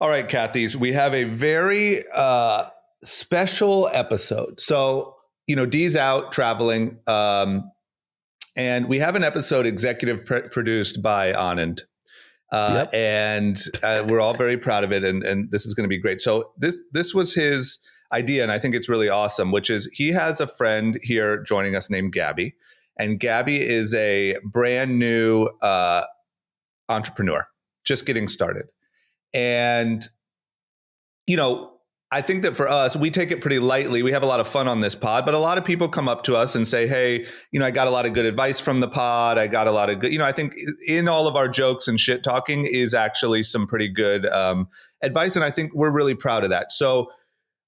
All right, Kathy's, we have a very special episode. So, Dee's out traveling, and we have an episode executive produced by Anand. Yep. And we're all very proud of it. And this is going to be great. So this was his idea, and I think it's really awesome, which is he has a friend here joining us named Gabi. And Gabi is a brand new entrepreneur, just getting started. And, I think that for us, we take it pretty lightly. We have a lot of fun on this pod, but a lot of people come up to us and say, hey, I got a lot of good advice from the pod. I got a lot of good, I think in all of our jokes and shit talking is actually some pretty good advice. And I think we're really proud of that. So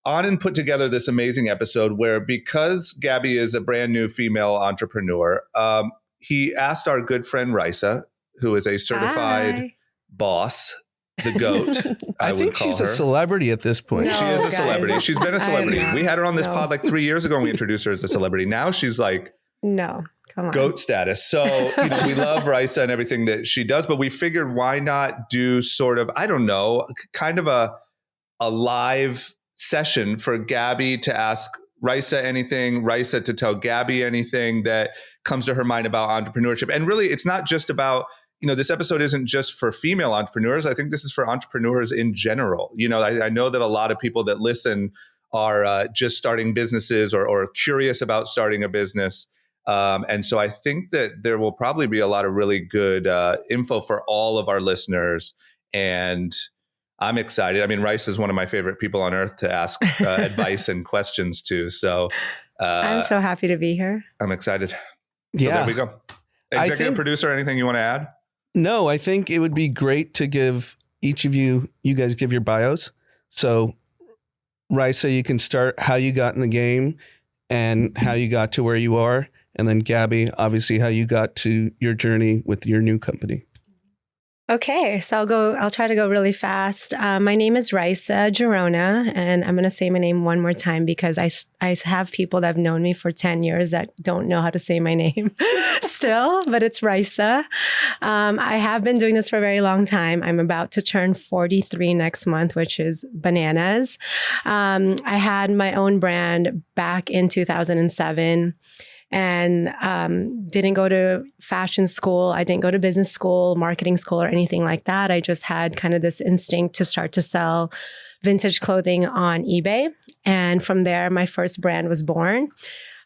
Anand put together this amazing episode where, because Gabi is a brand new female entrepreneur, he asked our good friend Raissa, who is a certified boss, the GOAT. I think she's a celebrity at this point. No, she is a celebrity. She's been a celebrity. We had her on this pod like 3 years ago and we introduced her as a celebrity. Now she's like, no, come on, GOAT status. So, we love Raissa and everything that she does, but we figured why not do sort of, I don't know, kind of a live session for Gabi to ask Raissa anything, Raissa to tell Gabi anything that comes to her mind about entrepreneurship. And really, it's not just about, this episode isn't just for female entrepreneurs. I think this is for entrepreneurs in general. I know that a lot of people that listen are just starting businesses or curious about starting a business. And so I think that there will probably be a lot of really good info for all of our listeners. And I'm excited. I mean, Raissa is one of my favorite people on earth to ask advice and questions to. So I'm so happy to be here. I'm excited. Yeah. So there we go. Executive producer, anything you want to add? No, I think it would be great to give each of you guys give your bios. So Raissa, you can start how you got in the game and how you got to where you are. And then Gabi, obviously how you got to your journey with your new company. Okay, so I'll try to go really fast. My name is Raissa Girona, and I'm going to say my name one more time because I have people that have known me for 10 years that don't know how to say my name still, but it's Raissa. I have been doing this for a very long time. I'm about to turn 43 next month, which is bananas. I had my own brand back in 2007. And didn't go to fashion school. I didn't go to business school, marketing school, or anything like that. I just had kind of this instinct to start to sell vintage clothing on eBay. And from there, my first brand was born.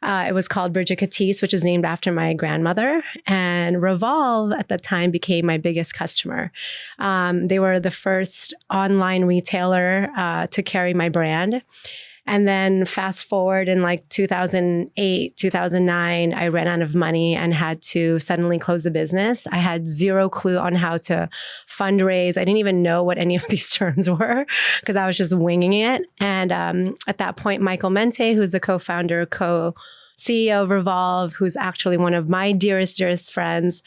It was called Bridget Catisse, which is named after my grandmother. And Revolve at the time became my biggest customer. They were the first online retailer to carry my brand. And then fast forward in like 2008, 2009, I ran out of money and had to suddenly close the business. I had zero clue on how to fundraise. I didn't even know what any of these terms were because I was just winging it. And at that point, Michael Mente, who's the co-founder, co-CEO of Revolve, who's actually one of my dearest friends,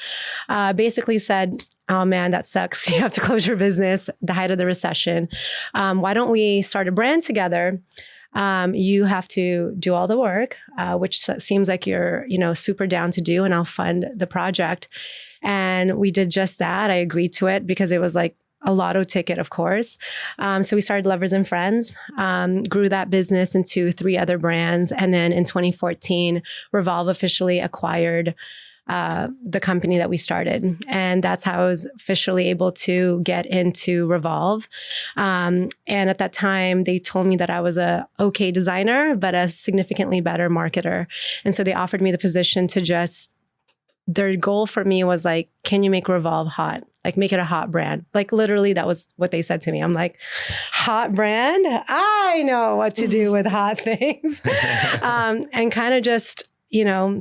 basically said, oh man, that sucks. You have to close your business, the height of the recession. Why don't we start a brand together? You have to do all the work, which seems like you're, super down to do, and I'll fund the project. And we did just that. I agreed to it because it was like a lotto ticket, of course. So we started Lovers and Friends, grew that business into 3 other brands. And then in 2014, Revolve officially acquired the company that we started. And that's how I was officially able to get into Revolve. And at that time, they told me that I was a okay designer, but a significantly better marketer. And so they offered me the position to their goal for me was like, can you make Revolve hot? Like make it a hot brand. Like literally that was what they said to me. I'm like, hot brand? I know what to do with hot things. And kind of just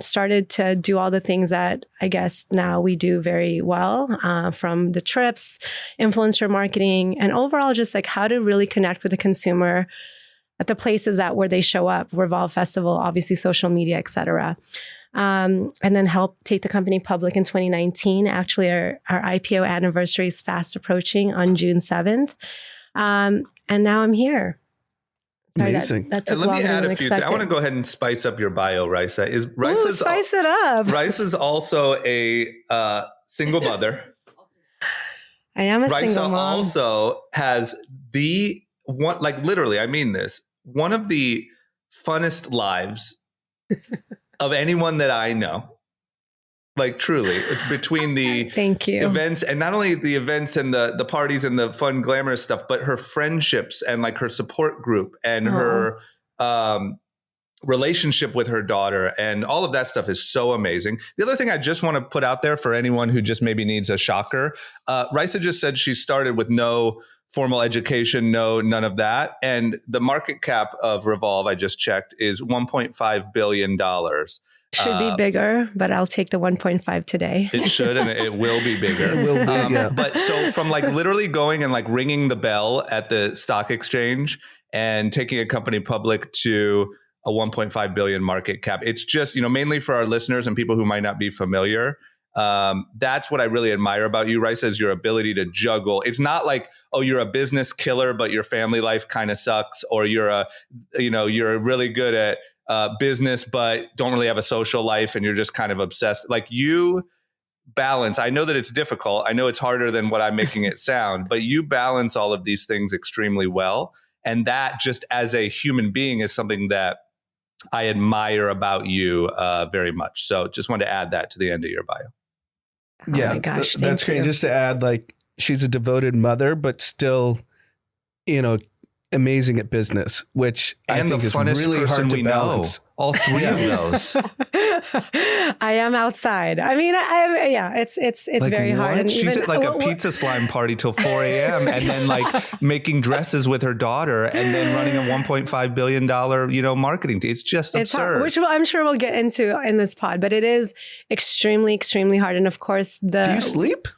started to do all the things that I guess now we do very well, from the trips, influencer marketing, and overall just like how to really connect with the consumer at the places where they show up, Revolve Festival, obviously social media, et cetera. And then help take the company public in 2019. Actually, our IPO anniversary is fast approaching on June 7th. And now I'm here. Sorry, amazing. That and let me add a few things. I want to go ahead and spice up your bio, Raissa. Spice it up. Raissa's also a single mother. I am a Raissa single mom. also has the one, like literally, I mean this, one of the funnest lives of anyone that I know. Like truly, it's between the Thank you. events, and not only the events and the parties and the fun glamorous stuff, but her friendships and like her support group and her relationship with her daughter, and all of that stuff is so amazing. The other thing I just want to put out there for anyone who just maybe needs a shocker, Raissa just said she started with no formal education, none of that. And the market cap of Revolve, I just checked, is $1.5 billion. Should be bigger, but I'll take the 1.5 today. It should, and it will be bigger. It will be, yeah. But so from like literally going and like ringing the bell at the stock exchange and taking a company public to a 1.5 billion market cap, it's just, mainly for our listeners and people who might not be familiar. That's what I really admire about you, Raissa, is your ability to juggle. It's not like, oh, you're a business killer, but your family life kind of sucks, or you're really good at business, but don't really have a social life, and you're just kind of obsessed. Like you balance. I know that it's difficult. I know it's harder than what I'm making it sound, but you balance all of these things extremely well. And that just as a human being is something that I admire about you very much. So just wanted to add that to the end of your bio. Yeah, oh my gosh, that's great. you. Just to add, like, she's a devoted mother, but still, amazing at business, which I think is really hard to balance. All three of those. I am outside. I mean, it's like very what? hard. And she's even, at like a pizza slime party till 4 a.m. and then like making dresses with her daughter and then running a $1.5 billion, marketing team. It's just absurd. Hard, which I'm sure we'll get into in this pod, but it is extremely, extremely hard. And of course, Do you sleep?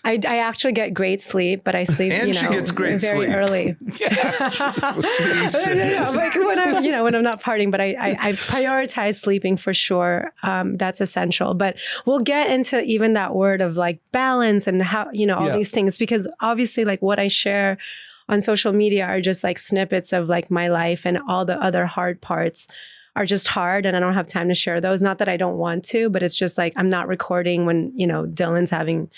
I actually get great sleep, but I sleep, and she gets great very sleep. early. Like when I'm not partying, but I prioritize sleeping for sure. That's essential. But we'll get into even that word of like balance and how, all these things, because obviously like what I share on social media are just like snippets of like my life, and all the other hard parts are just hard, and I don't have time to share those. Not that I don't want to, but it's just like I'm not recording when, Dylan's having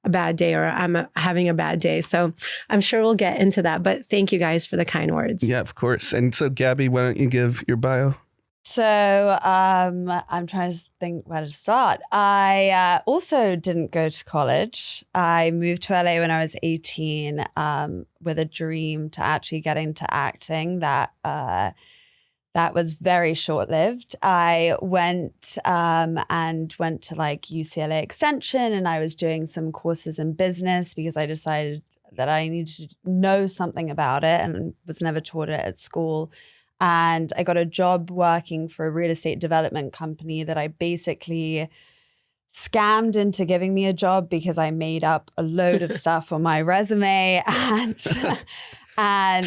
a bad day or I'm having a bad day. So I'm sure we'll get into that. But thank you guys for the kind words. Yeah, of course. And so, Gabi, why don't you give your bio? So I'm trying to think where to start. I also didn't go to college. I moved to LA when I was 18 with a dream to actually get into acting. That was very short-lived. I went to like UCLA Extension, and I was doing some courses in business because I decided that I needed to know something about it and was never taught it at school. And I got a job working for a real estate development company that I basically scammed into giving me a job because I made up a load of stuff on my resume. And I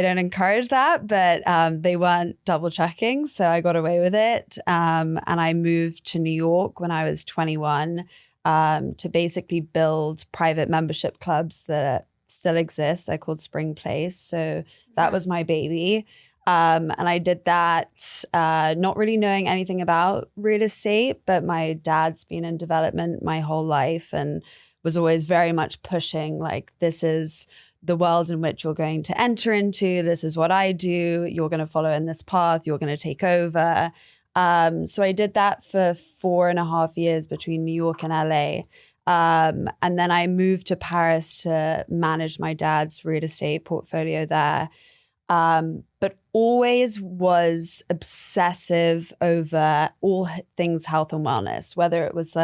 don't encourage that, but they weren't double checking, so I got away with it. And I moved to New York when I was 21 to basically build private membership clubs that still exist. They're called Spring Place. So that was my baby. And I did that not really knowing anything about real estate, but my dad's been in development my whole life and was always very much pushing, like, this is the world in which you're going to enter into. This is what I do. You're going to follow in this path. You're going to take over. So I did that for 4.5 years between New York and LA. And then I moved to Paris to manage my dad's real estate portfolio there. But always was obsessive over all things health and wellness, whether it was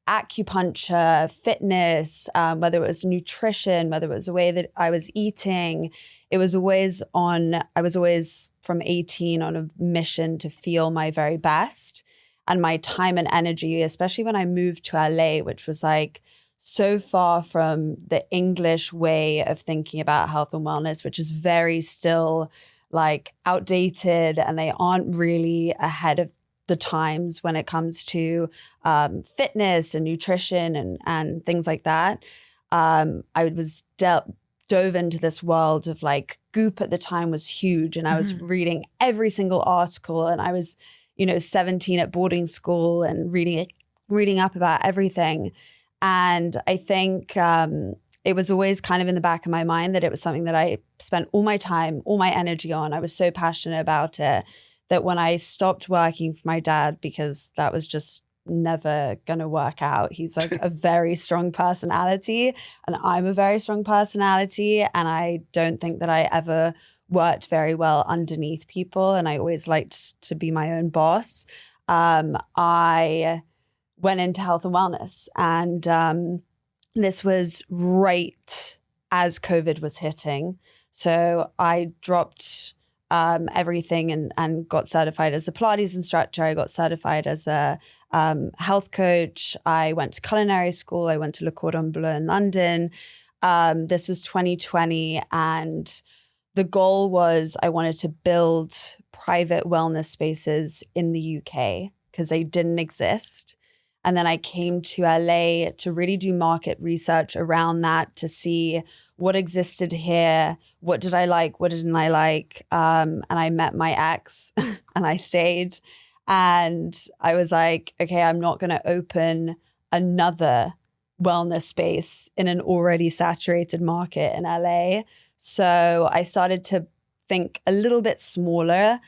acupuncture, fitness, whether it was nutrition, whether it was the way that I was eating. I was always from 18 on a mission to feel my very best, and my time and energy, especially when I moved to LA, which was like so far from the English way of thinking about health and wellness, which is very still like outdated, and they aren't really ahead of the times when it comes to fitness and nutrition and things like that. I was dove into this world of like Goop at the time was huge, and I was reading every single article, and I was 17 at boarding school and reading up about everything. And I think it was always kind of in the back of my mind that it was something that I spent all my time, all my energy on. I was so passionate about it that when I stopped working for my dad, because that was just never gonna work out. He's like a very strong personality and I'm a very strong personality, and I don't think that I ever worked very well underneath people, and I always liked to be my own boss. I went into health and wellness, and this was right as COVID was hitting. So I dropped everything and got certified as a Pilates instructor. I got certified as a health coach. I went to culinary school. I went to Le Cordon Bleu in London. This was 2020, and the goal was I wanted to build private wellness spaces in the UK because they didn't exist. And then I came to LA to really do market research around that to see what existed here, what did I like, what didn't I like. And I met my ex and I stayed. And I was like, okay, I'm not going to open another wellness space in an already saturated market in LA. So I started to think a little bit smaller.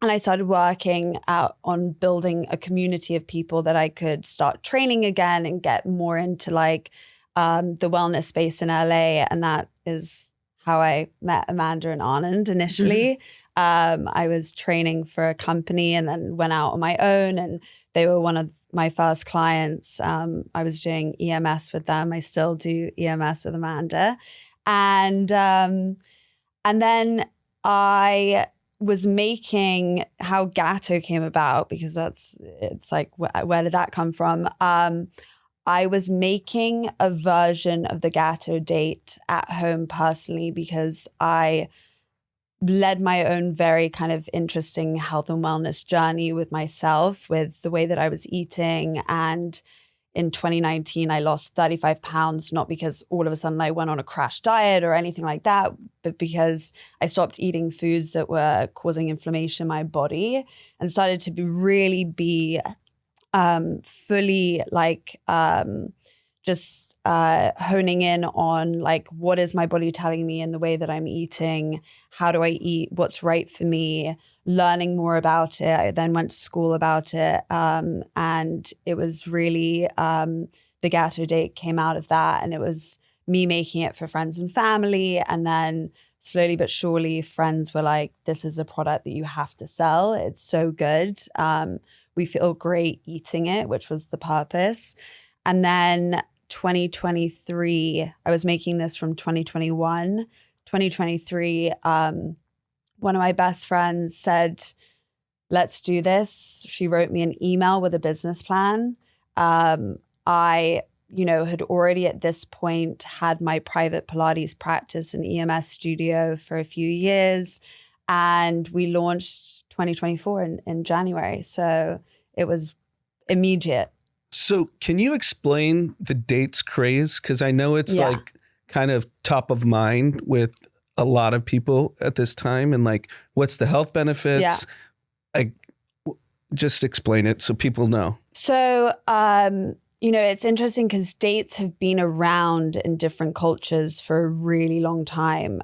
And I started working out on building a community of people that I could start training again and get more into like the wellness space in LA. And that is how I met Amanda and Anand initially. I was training for a company and then went out on my own, and they were one of my first clients. I was doing EMS with them. I still do EMS with Amanda. And then I was making how Gato came about, because it's like, where did that come from? I was making a version of the Gato date at home personally, because I led my own very kind of interesting health and wellness journey with myself, with the way that I was eating. And in 2019, I lost 35 pounds, not because all of a sudden I went on a crash diet or anything like that, but because I stopped eating foods that were causing inflammation in my body and started to really be fully like just honing in on like, what is my body telling me in the way that I'm eating? How do I eat? What's right for me? Learning more about it. I then went to school about it. And it was really, the Gato date came out of that. And it was me making it for friends and family. And then slowly but surely, friends were like, this is a product that you have to sell. It's so good. We feel great eating it, which was the purpose. And then 2023, I was making this from 2021. 2023, one of my best friends said, let's do this. She wrote me an email with a business plan. I, had already at this point had my private Pilates practice and EMS studio for a few years. And we launched 2024 in January. So it was immediate. So can you explain the dates craze? Because I know it's like kind of top of mind with a lot of people at this time, and like, what's the health benefits? Just explain it so people know. So, it's interesting because dates have been around in different cultures for a really long time.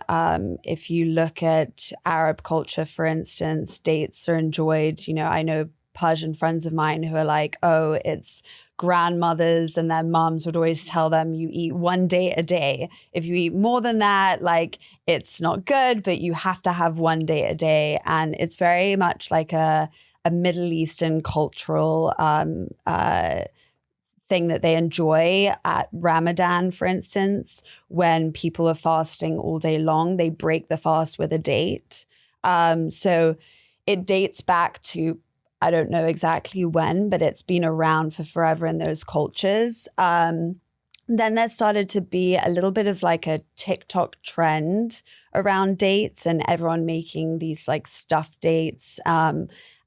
If you look at Arab culture, for instance, dates are enjoyed. I know Persian friends of mine who are like, oh, it's grandmothers and their moms would always tell them you eat one date a day. If you eat more than that, like, it's not good, but you have to have one date a day. And it's very much like a Middle Eastern cultural thing that they enjoy at Ramadan, for instance. When people are fasting all day long, they break the fast with a date. So it dates back to, I don't know exactly when, but it's been around for forever in those cultures. Then there started to be a little bit of like a TikTok trend around dates and everyone making these like stuffed dates.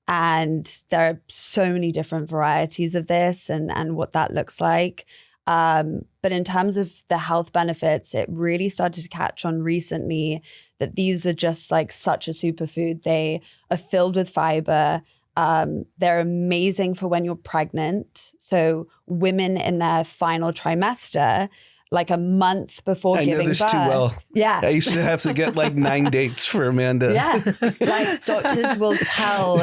And there are so many different varieties of this and what that looks like. But in terms of the health benefits, it really started to catch on recently that these are just like such a superfood. They are filled with fiber. They're amazing for when you're pregnant. So women in their final trimester, like a month before I know giving this birth. too well. Yeah. I used to have to get like 9 dates for Amanda. Yeah. Like doctors will tell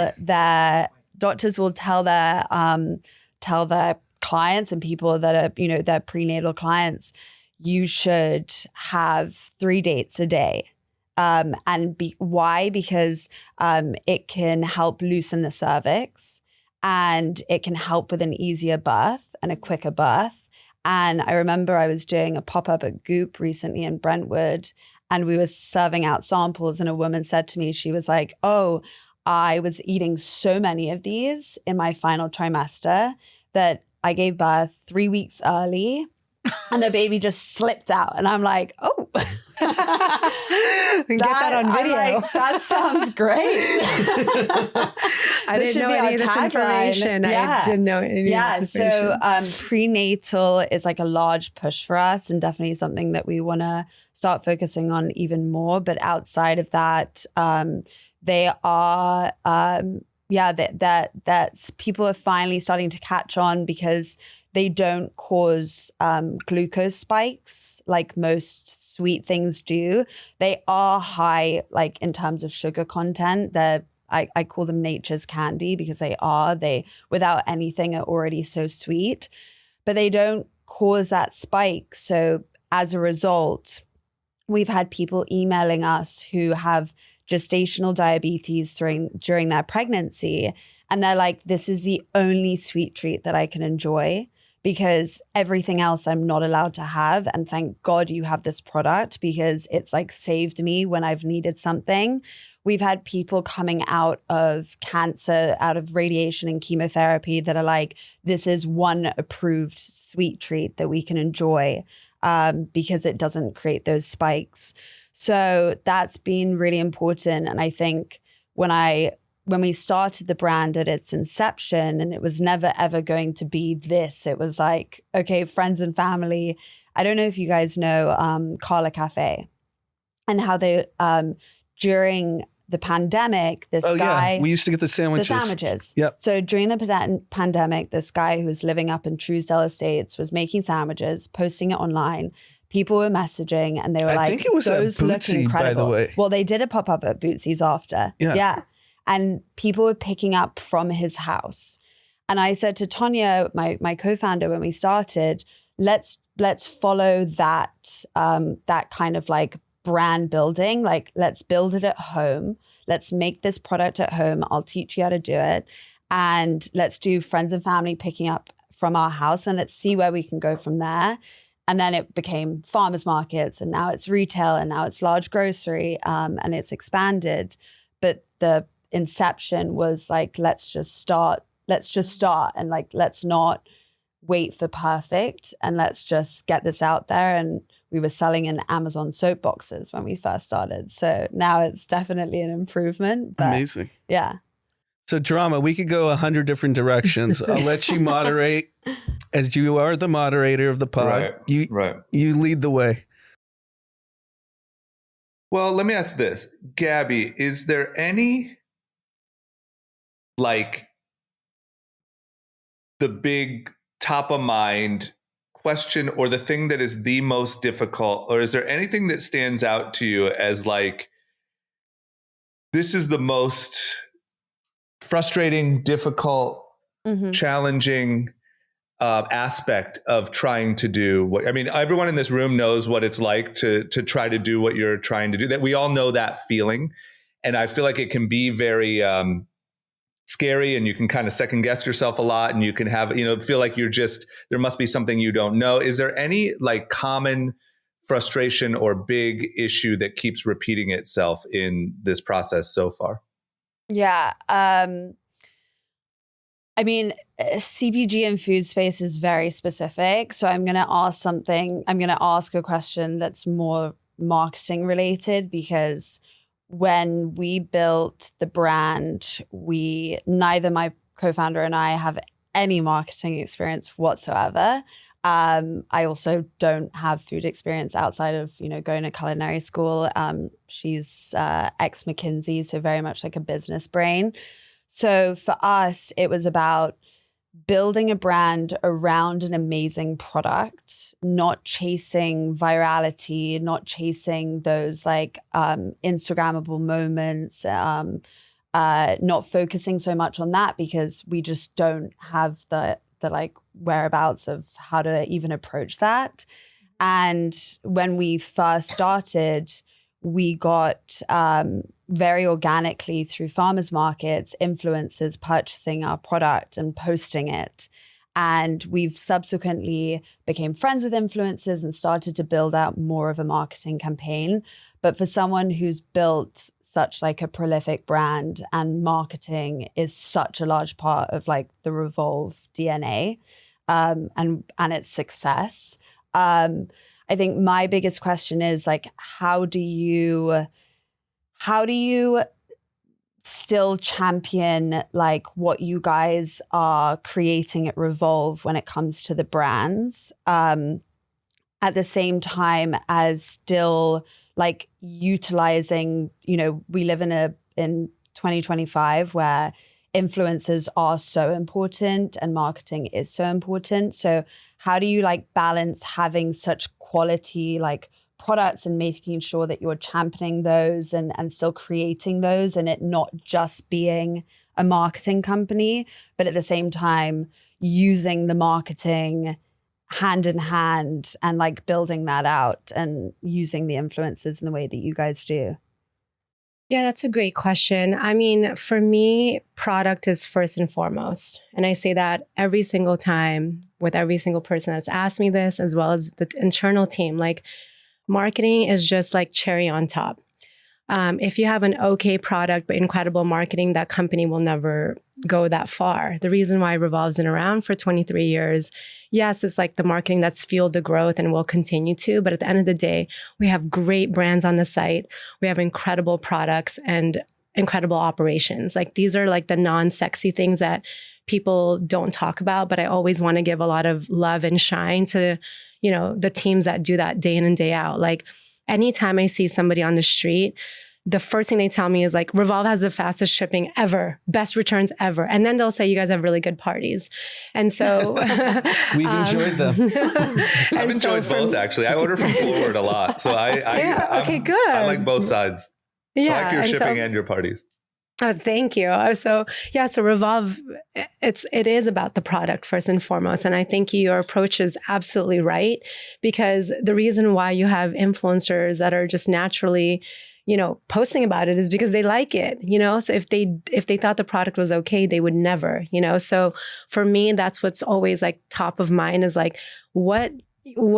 their clients and people that are, you know, their prenatal clients, you should have 3 dates a day. Why? Because it can help loosen the cervix, and it can help with an easier birth and a quicker birth. And I remember I was doing a pop-up at Goop recently in Brentwood, and we were serving out samples, and a woman said to me, she was like, oh, I was eating so many of these in my final trimester that I gave birth 3 weeks early and the baby just slipped out. And I'm like, oh. Get that on video. I'm like, that sounds great. I didn't know any of this information. Yeah. I didn't know any of this information. So prenatal is like a large push for us, and definitely something that we want to start focusing on even more. But outside of that, they are, that's people are finally starting to catch on because they don't cause glucose spikes like most sweet things do. They are high, like in terms of sugar content. I call them nature's candy because they without anything are already so sweet, but they don't cause that spike. So as a result, we've had people emailing us who have gestational diabetes during their pregnancy, and they're like, this is the only sweet treat that I can enjoy, because everything else I'm not allowed to have. And thank God you have this product, because it's like saved me when I've needed something. We've had people coming out of cancer, out of radiation and chemotherapy that are like, this is one approved sweet treat that we can enjoy because it doesn't create those spikes. So that's been really important. And I think when we started the brand at its inception, and it was never, ever going to be this. It was like, okay, friends and family. I don't know if you guys know Carla Cafe and how they, during the pandemic, this guy. Yeah. We used to get the sandwiches. Yep. So during the pandemic, this guy who was living up in Truesdale Estates was making sandwiches, posting it online. People were messaging, and they were I think it was those at look Bootsy, incredible. by the way. Well, they did a pop-up at Bootsy's after. Yeah. And people were picking up from his house. And I said to Tonya, my co-founder, when we started, let's follow that kind of like brand building. Like, let's build it at home. Let's make this product at home. I'll teach you how to do it. And let's do friends and family picking up from our house, and let's see where we can go from there. And then it became farmers markets, and now it's retail, and now it's large grocery, and it's expanded. But the inception was like, let's just start, and like, let's not wait for perfect, and let's just get this out there. And we were selling in Amazon soap boxes when we first started. So now it's definitely an improvement. But amazing. Yeah. So Drama, we could go 100 different directions. I'll let you moderate, as you are the moderator of the pod. Right. You lead the way. Well, let me ask this. Gabi, is there any, like, the big top of mind question, or the thing that is the most difficult, or is there anything that stands out to you as like, this is the most frustrating, difficult, challenging aspect of trying to do what, I mean, everyone in this room knows what it's like to try to do what you're trying to do, that we all know that feeling. And I feel like it can be very scary, and you can kind of second guess yourself a lot, and you can have, feel like there must be something you don't know. Is there any like common frustration or big issue that keeps repeating itself in this process so far? Yeah. I mean, CPG and food space is very specific. So I'm going to ask a question that's more marketing related, because when we built the brand, neither my co-founder and I have any marketing experience whatsoever. I also don't have food experience outside of, going to culinary school. She's ex-McKinsey, so very much like a business brain. So for us, it was about building a brand around an amazing product, not chasing virality, not chasing those like Instagrammable moments, not focusing so much on that because we just don't have the like whereabouts of how to even approach that. And when we first started, we got very organically through farmers markets, influencers purchasing our product and posting it. And we've subsequently became friends with influencers and started to build out more of a marketing campaign. But for someone who's built such like a prolific brand, and marketing is such a large part of like the Revolve DNA and its success, I think my biggest question is like, how do you still champion like what you guys are creating at Revolve when it comes to the brands, at the same time as still like utilizing, you know, we live in 2025 where influencers are so important and marketing is so important. So how do you like balance having such quality like products and making sure that you're championing those and still creating those, and it not just being a marketing company, but at the same time using the marketing hand in hand and like building that out and using the influencers in the way that you guys do? Yeah, that's a great question. I mean, for me, product is first and foremost. And I say that every single time with every single person that's asked me this, as well as the internal team. Like, marketing is just like cherry on top. If you have an okay product but incredible marketing, that company will never go that far. The reason why Revolve's been around for 23 years, yes, it's like the marketing that's fueled the growth and will continue to. But at the end of the day, we have great brands on the site. We have incredible products and incredible operations. Like, these are like the non-sexy things that people don't talk about, but I always want to give a lot of love and shine to, you know, the teams that do that day in and day out. Like, anytime I see somebody on the street, the first thing they tell me is like, Revolve has the fastest shipping ever, best returns ever. And then they'll say, you guys have really good parties. And so we've enjoyed them. I've enjoyed both, actually. I order from Forward a lot. So okay, good. I like both sides. Yeah. I like your shipping and your parties. Oh, thank you. So Revolve, it is about the product first and foremost. And I think your approach is absolutely right, because the reason why you have influencers that are just naturally, you know, posting about it is because they like it, you know? So if they thought the product was okay, they would never, you know? So for me, that's what's always like top of mind is like, what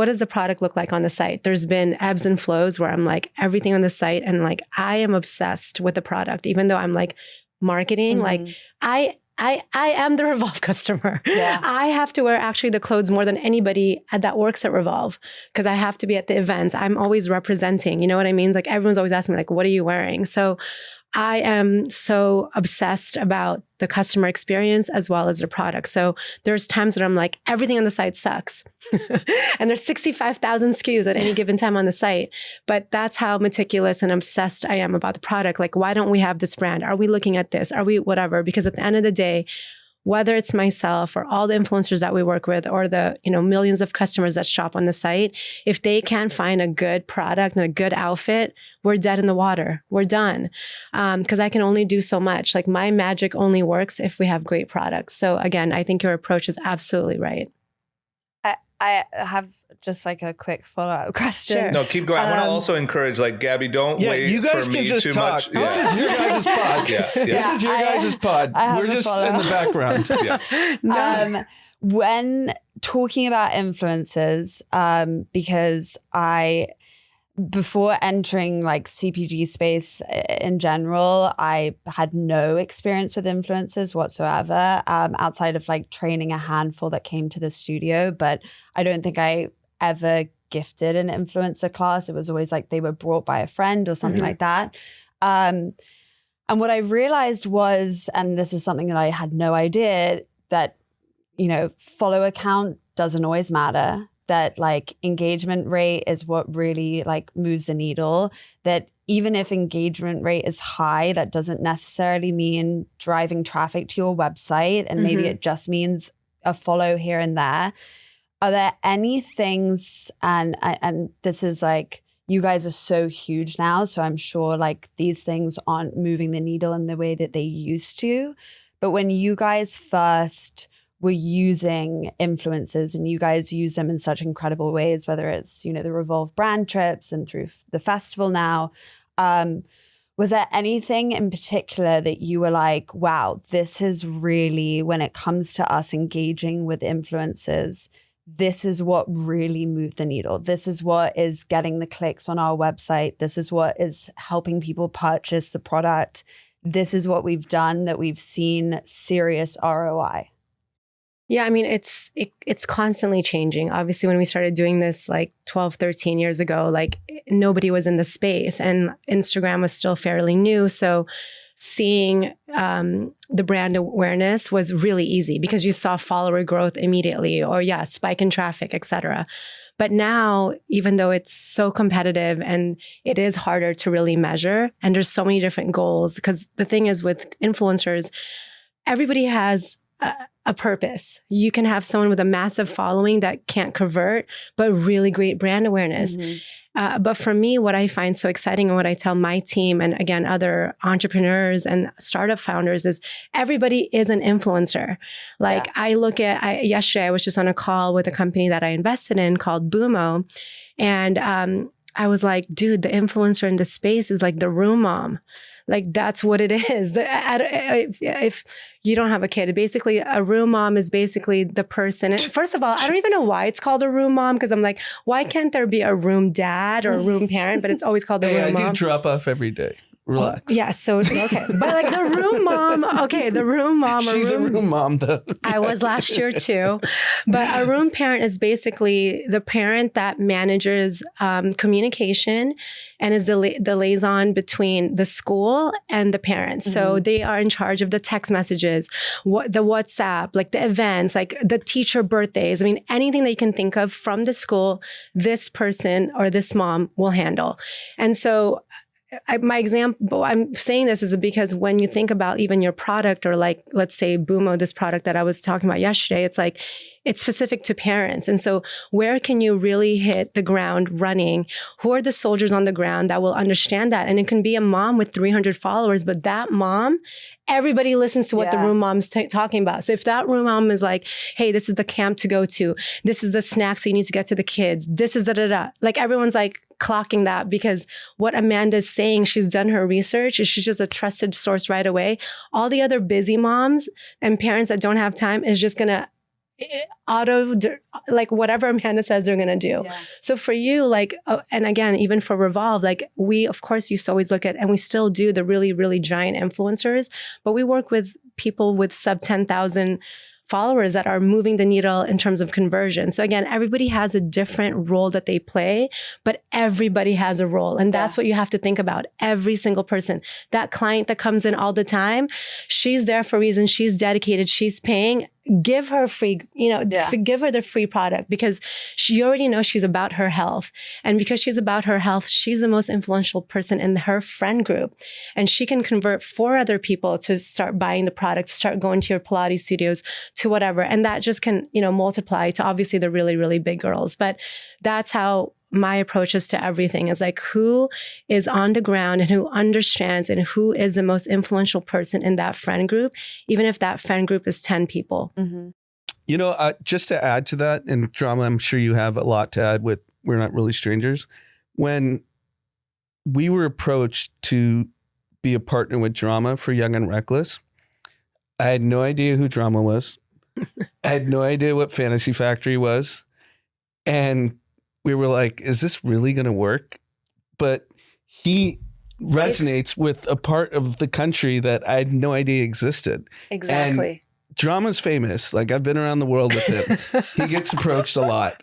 does the product look like on the site? There's been ebbs and flows where I'm like, everything on the site, and like, I am obsessed with the product, even though I'm like marketing, like I am the Revolve customer. Yeah. I have to wear actually the clothes more than anybody that works at Revolve, because I have to be at the events. I'm always representing, you know what I mean? Like, everyone's always asking me like, what are you wearing? So I am so obsessed about the customer experience as well as the product. So there's times that I'm like, everything on the site sucks. And there's 65,000 SKUs at any given time on the site. But that's how meticulous and obsessed I am about the product. Like, why don't we have this brand? Are we looking at this? Are we whatever? Because at the end of the day, whether it's myself or all the influencers that we work with, or the, you know, millions of customers that shop on the site, if they can't find a good product and a good outfit, we're dead in the water. We're done. Because I can only do so much. Like, my magic only works if we have great products. So again, I think your approach is absolutely right. I have just like a quick follow-up question. Sure. No, keep going. I want to also encourage, like, Gabi, don't wait you guys for can me just too talk. much. This is your guys' pod. This is your guys' pod. We're just in the background. When talking about influencers, because before entering like CPG space in general, I had no experience with influencers whatsoever, outside of like training a handful that came to the studio. But I don't think I ever gifted an influencer class. It was always like they were brought by a friend or something like that. And what I realized was, and this is something that I had no idea, that, you know, follower count doesn't always matter. That like engagement rate is what really like moves the needle. That even if engagement rate is high, that doesn't necessarily mean driving traffic to your website. And maybe it just means a follow here and there. Are there any things, and this is like, you guys are so huge now, so I'm sure like these things aren't moving the needle in the way that they used to. But when you guys first were using influencers and you guys use them in such incredible ways, whether it's, you know, the Revolve brand trips and through the festival now, was there anything in particular that you were like, wow, this is really, when it comes to us engaging with influencers, this is what really moved the needle. This is what is getting the clicks on our website. This is what is helping people purchase the product. This is what we've done that we've seen serious ROI. Yeah, I mean, it's constantly changing. Obviously, when we started doing this like 12, 13 years ago, like nobody was in the space and Instagram was still fairly new. So seeing the brand awareness was really easy because you saw follower growth immediately or spike in traffic, et cetera. But now, even though it's so competitive and it is harder to really measure, and there's so many different goals, because the thing is with influencers, everybody has a purpose. You can have someone with a massive following that can't convert, but really great brand awareness. Mm-hmm. But for me, what I find so exciting and what I tell my team and again, other entrepreneurs and startup founders is everybody is an influencer. Like I look at, yesterday I was just on a call with a company that I invested in called Boomo. And I was like, dude, the influencer in the space is like the room mom. Like that's what it is. If you don't have a kid, basically a room mom is basically the person. And first of all, I don't even know why it's called a room mom because I'm like, why can't there be a room dad or a room parent? But it's always called the room mom. I do drop off every day. Relax. Oh, yeah. So, okay. But like the room mom, okay, the room mom. She's a room mom though. I was last year too. But a room parent is basically the parent that manages communication and is the liaison between the school and the parents. Mm-hmm. So they are in charge of the text messages, the WhatsApp, like the events, like the teacher birthdays. I mean, anything that you can think of from the school, this person or this mom will handle. And so my example, I'm saying this is because when you think about even your product or like, let's say Boomo, this product that I was talking about yesterday, it's like, it's specific to parents. And so where can you really hit the ground running? Who are the soldiers on the ground that will understand that? And it can be a mom with 300 followers, but that mom, everybody listens to what the room mom's talking about. So if that room mom is like, hey, this is the camp to go to, this is the snacks you need to get to the kids, this is da-da-da. Like everyone's like clocking that because what Amanda's saying, she's done her research, she's just a trusted source right away. All the other busy moms and parents that don't have time is just going to like whatever Amanda says they're going to do. Yeah. So for you, like, and again, even for Revolve, like we, of course, used to always look at, and we still do the really, really giant influencers, but we work with people with sub 10,000 followers that are moving the needle in terms of conversion. So again, everybody has a different role that they play, but everybody has a role. And that's what you have to think about. Every single person, that client that comes in all the time, she's there for a reason. She's dedicated. She's paying. Give her free, give her the free product because she already knows she's about her health. And because she's about her health, she's the most influential person in her friend group. And she can convert 4 other people to start buying the product, start going to your Pilates studios, to whatever. And that just can, multiply to obviously the really, really big girls. But that's how my approach is to everything is like who is on the ground and who understands and who is the most influential person in that friend group, even if that friend group is 10 people. Mm-hmm. Just to add to that, and Drama, I'm sure you have a lot to add with We're Not Really Strangers. When we were approached to be a partner with Drama for Young and Reckless, I had no idea who Drama was. I had no idea what Fantasy Factory was. And we were like, is this really going to work? But he resonates with a part of the country that I had no idea existed. Exactly. And Drama's famous. Like I've been around the world with him. He gets approached a lot.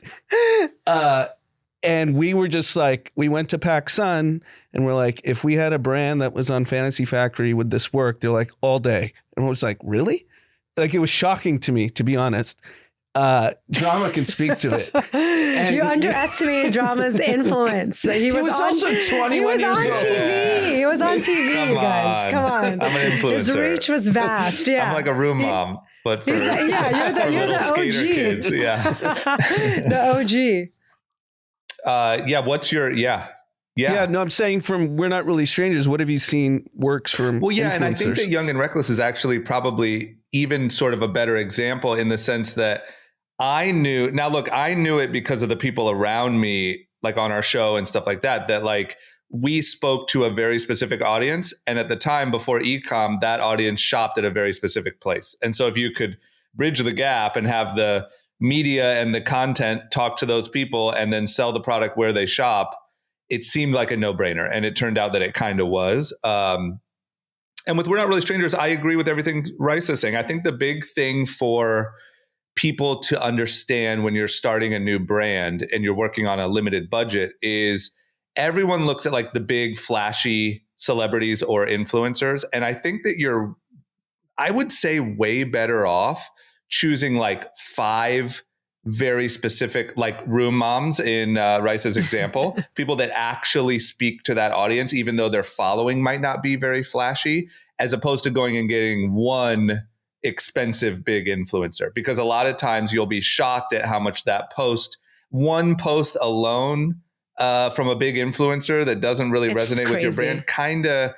And we were just like, we went to PacSun and we're like, if we had a brand that was on Fantasy Factory, would this work? They're like, all day. And I was like, really? Like it was shocking to me, to be honest. Drama can speak to it. And you underestimated Drama's influence. He was also 21 years old. He was on TV, you guys. Come on. I'm an influencer. His reach was vast. Yeah. I'm like a room mom. but for, Yeah, for you're little the skater OG. kids. Yeah. The OG. What's your, Yeah, no, I'm saying from We're Not Really Strangers, what have you seen works from Well, yeah, and I think influencers? that Young and Reckless is actually probably even sort of a better example in the sense that I knew it because of the people around me, like on our show and stuff like that, that like we spoke to a very specific audience. And at the time before e-com, that audience shopped at a very specific place. And so if you could bridge the gap and have the media and the content talk to those people and then sell the product where they shop, it seemed like a no-brainer. And it turned out that it kind of was. And with We're Not Really Strangers, I agree with everything Raissa is saying. I think the big thing for people to understand when you're starting a new brand and you're working on a limited budget is everyone looks at like the big flashy celebrities or influencers. And I think that I would say way better off choosing like 5 very specific, like room moms in Raissa's example, people that actually speak to that audience, even though their following might not be very flashy, as opposed to going and getting one expensive big influencer. Because a lot of times you'll be shocked at how much one post alone from a big influencer that doesn't really resonate with your brand kind of,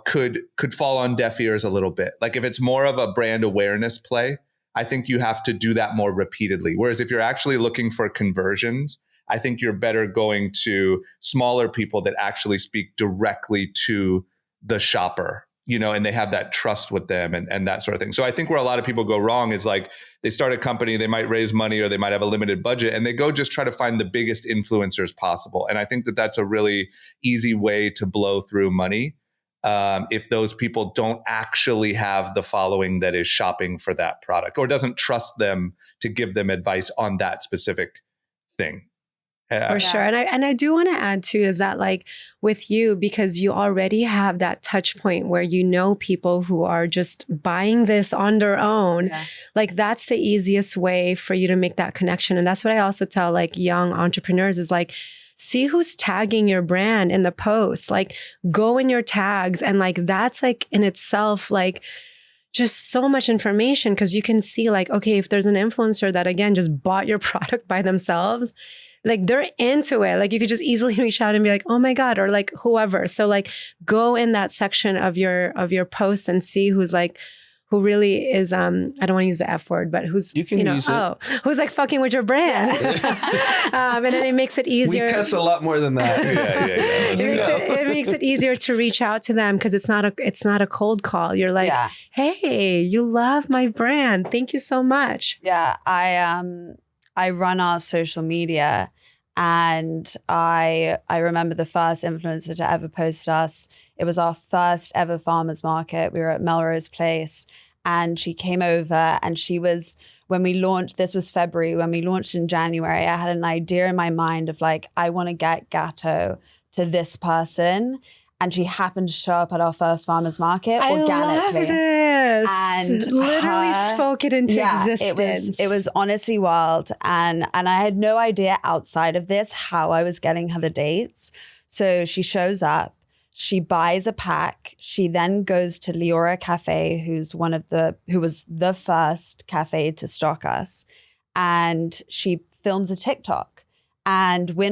could fall on deaf ears a little bit. Like if it's more of a brand awareness play, I think you have to do that more repeatedly. Whereas if you're actually looking for conversions, I think you're better going to smaller people that actually speak directly to the shopper, and they have that trust with them and that sort of thing. So I think where a lot of people go wrong is like they start a company, they might raise money or they might have a limited budget and they go just try to find the biggest influencers possible. And I think that that's a really easy way to blow through money. If those people don't actually have the following that is shopping for that product or doesn't trust them to give them advice on that specific thing. For sure. And I do want to add too, is that like with you, because you already have that touch point where people who are just buying this on their own, like that's the easiest way for you to make that connection. And that's what I also tell like young entrepreneurs is like, see who's tagging your brand in the post, like go in your tags. And like, that's like in itself, like just so much information. Cause you can see like, okay, if there's an influencer that again, just bought your product by themselves, like they're into it. Like you could just easily reach out and be like, oh my God, or like whoever. So like go in that section of your post and see who's like, who really is, I don't want to use the F word, but who's, who's like fucking with your brand. And then it makes it easier. We cuss a lot more than that. It makes it easier to reach out to them because it's not a cold call. You're like, hey, you love my brand. Thank you so much. Yeah, I run our social media, and I remember the first influencer to ever post us. It was our first ever farmers market. We were at Melrose Place, and she came over, and when we launched, this was February, when we launched in January, I had an idea in my mind of like, I want to get Gato to this person. And she happened to show up at our first farmers market organically. I love this. And literally spoke it into existence. It was honestly wild. And I had no idea outside of this how I was getting her the dates. So she shows up, she buys a pack. She then goes to Leora Cafe, who was the first cafe to stock us. And she films a TikTok. And we're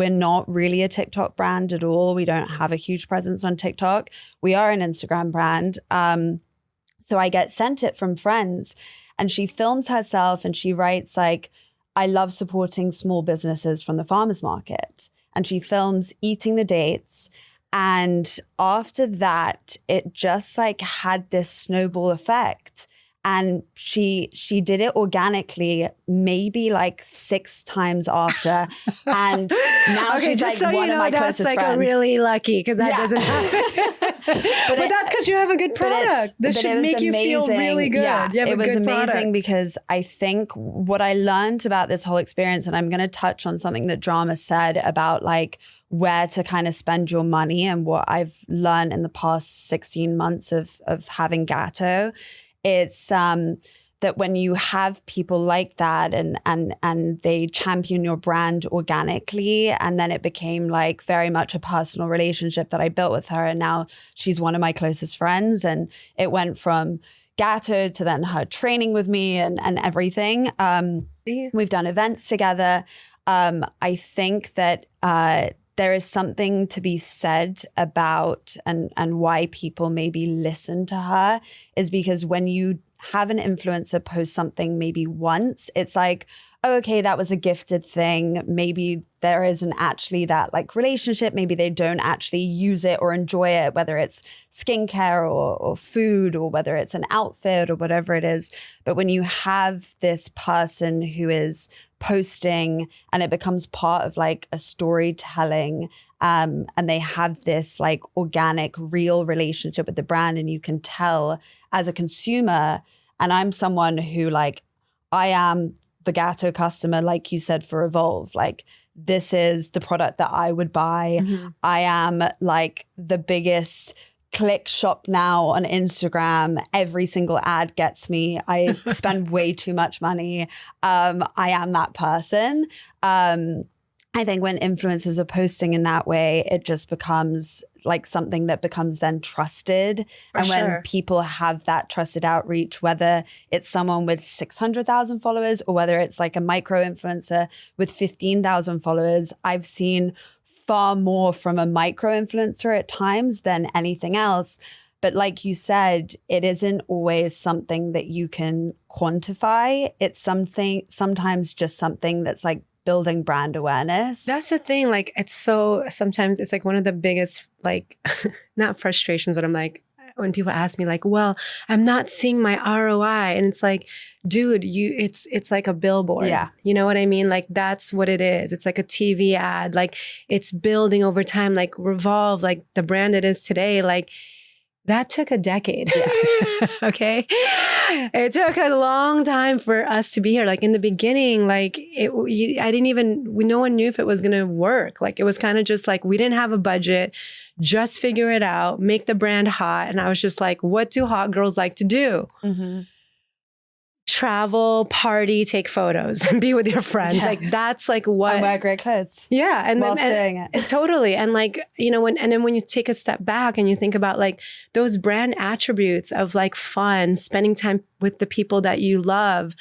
not really a TikTok brand at all. We don't have a huge presence on TikTok. We are an Instagram brand. So I get sent it from friends, and she films herself and she writes like, I love supporting small businesses from the farmers market. And she films eating the dates. And after that, it just like had this snowball effect. And she did it organically, maybe like 6 times after. And now she's like one of my closest friends. That's like really lucky because that doesn't happen. but that's because you have a good product. This should make you feel really good. Yeah, it was amazing because I think what I learned about this whole experience, and I'm going to touch on something that Drama said about like where to kind of spend your money and what I've learned in the past 16 months of having Gato. It's that when you have people like that and they champion your brand organically, and then it became like very much a personal relationship that I built with her. And now she's one of my closest friends. And it went from Gato to then her training with me and everything. We've done events together. I think that there is something to be said about and why people maybe listen to her is because when you have an influencer post something maybe once, it's like, oh, okay, that was a gifted thing. Maybe there isn't actually that like relationship. Maybe they don't actually use it or enjoy it, whether it's skincare or food or whether it's an outfit or whatever it is. But when you have this person who is posting and it becomes part of like a storytelling and they have this like organic, real relationship with the brand, and you can tell as a consumer, and I'm someone who like, I am the Gato customer, like you said, for Revolve. Like, this is the product that I would buy. Mm-hmm. I am like the biggest click shop now on Instagram. Every single ad gets me. I spend way too much money. I am that person. I think when influencers are posting in that way, it just becomes like something that becomes then trusted. And when people have that trusted outreach, whether it's someone with 600,000 followers or whether it's like a micro influencer with 15,000 followers, I've seen far more from a micro influencer at times than anything else. But like you said, it isn't always something that you can quantify. It's sometimes just something that's like building brand awareness. That's the thing. Like, sometimes it's like one of the biggest, like, not frustrations, but I'm like, when people ask me like, well, I'm not seeing my ROI. And it's like, dude, it's like a billboard. Yeah. You know what I mean? Like, that's what it is. It's like a TV ad. Like, it's building over time, like Revolve, like the brand it is today. Like, that took a decade. Yeah. Okay. It took a long time for us to be here. Like in the beginning, like no one knew if it was going to work. Like it was kind of just like, we didn't have a budget, just figure it out, make the brand hot. And I was just like, what do hot girls like to do? Mm-hmm. Travel, party, take photos, and be with your friends. Yeah. Like that's like what. And wear great clothes. Yeah, and while doing it. Totally. And like, you know, then when you take a step back and you think about like those brand attributes of like fun, spending time with the people that you love,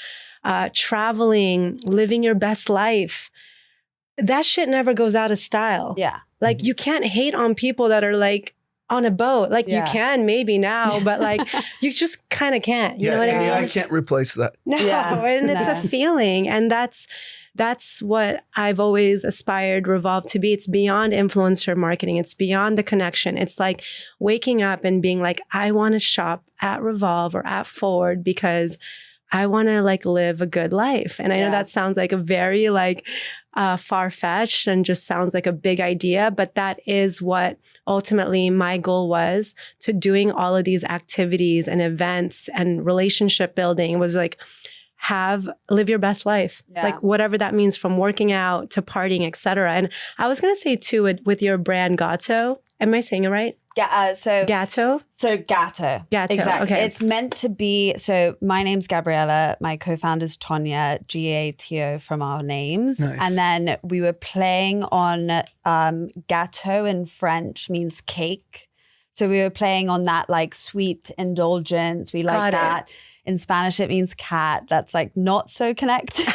traveling, living your best life, that shit never goes out of style. Yeah. Like you can't hate on people that are like on a boat. Like you can maybe now, but like you just kind of can't. You know what I mean? I can't replace that. No, and it's a feeling. And that's what I've always aspired Revolve to be. It's beyond influencer marketing. It's beyond the connection. It's like waking up and being like, I want to shop at Revolve or at Forward because I want to like live a good life. And I know that sounds like a very like far-fetched and just sounds like a big idea, but that is what ultimately my goal was to doing all of these activities and events and relationship building was like, live your best life. Like whatever that means, from working out to partying, etc. And I was going to say too, with your brand Gato, am I saying it right? Gato. Gato. Exactly. Okay. It's meant to be. So my name's Gabriella. My co-founder's Tonya, Gato from our names. Nice. And then we were playing on Gato in French means cake. So we were playing on that like sweet indulgence. We like that. In Spanish, it means cat. That's like not so connected. You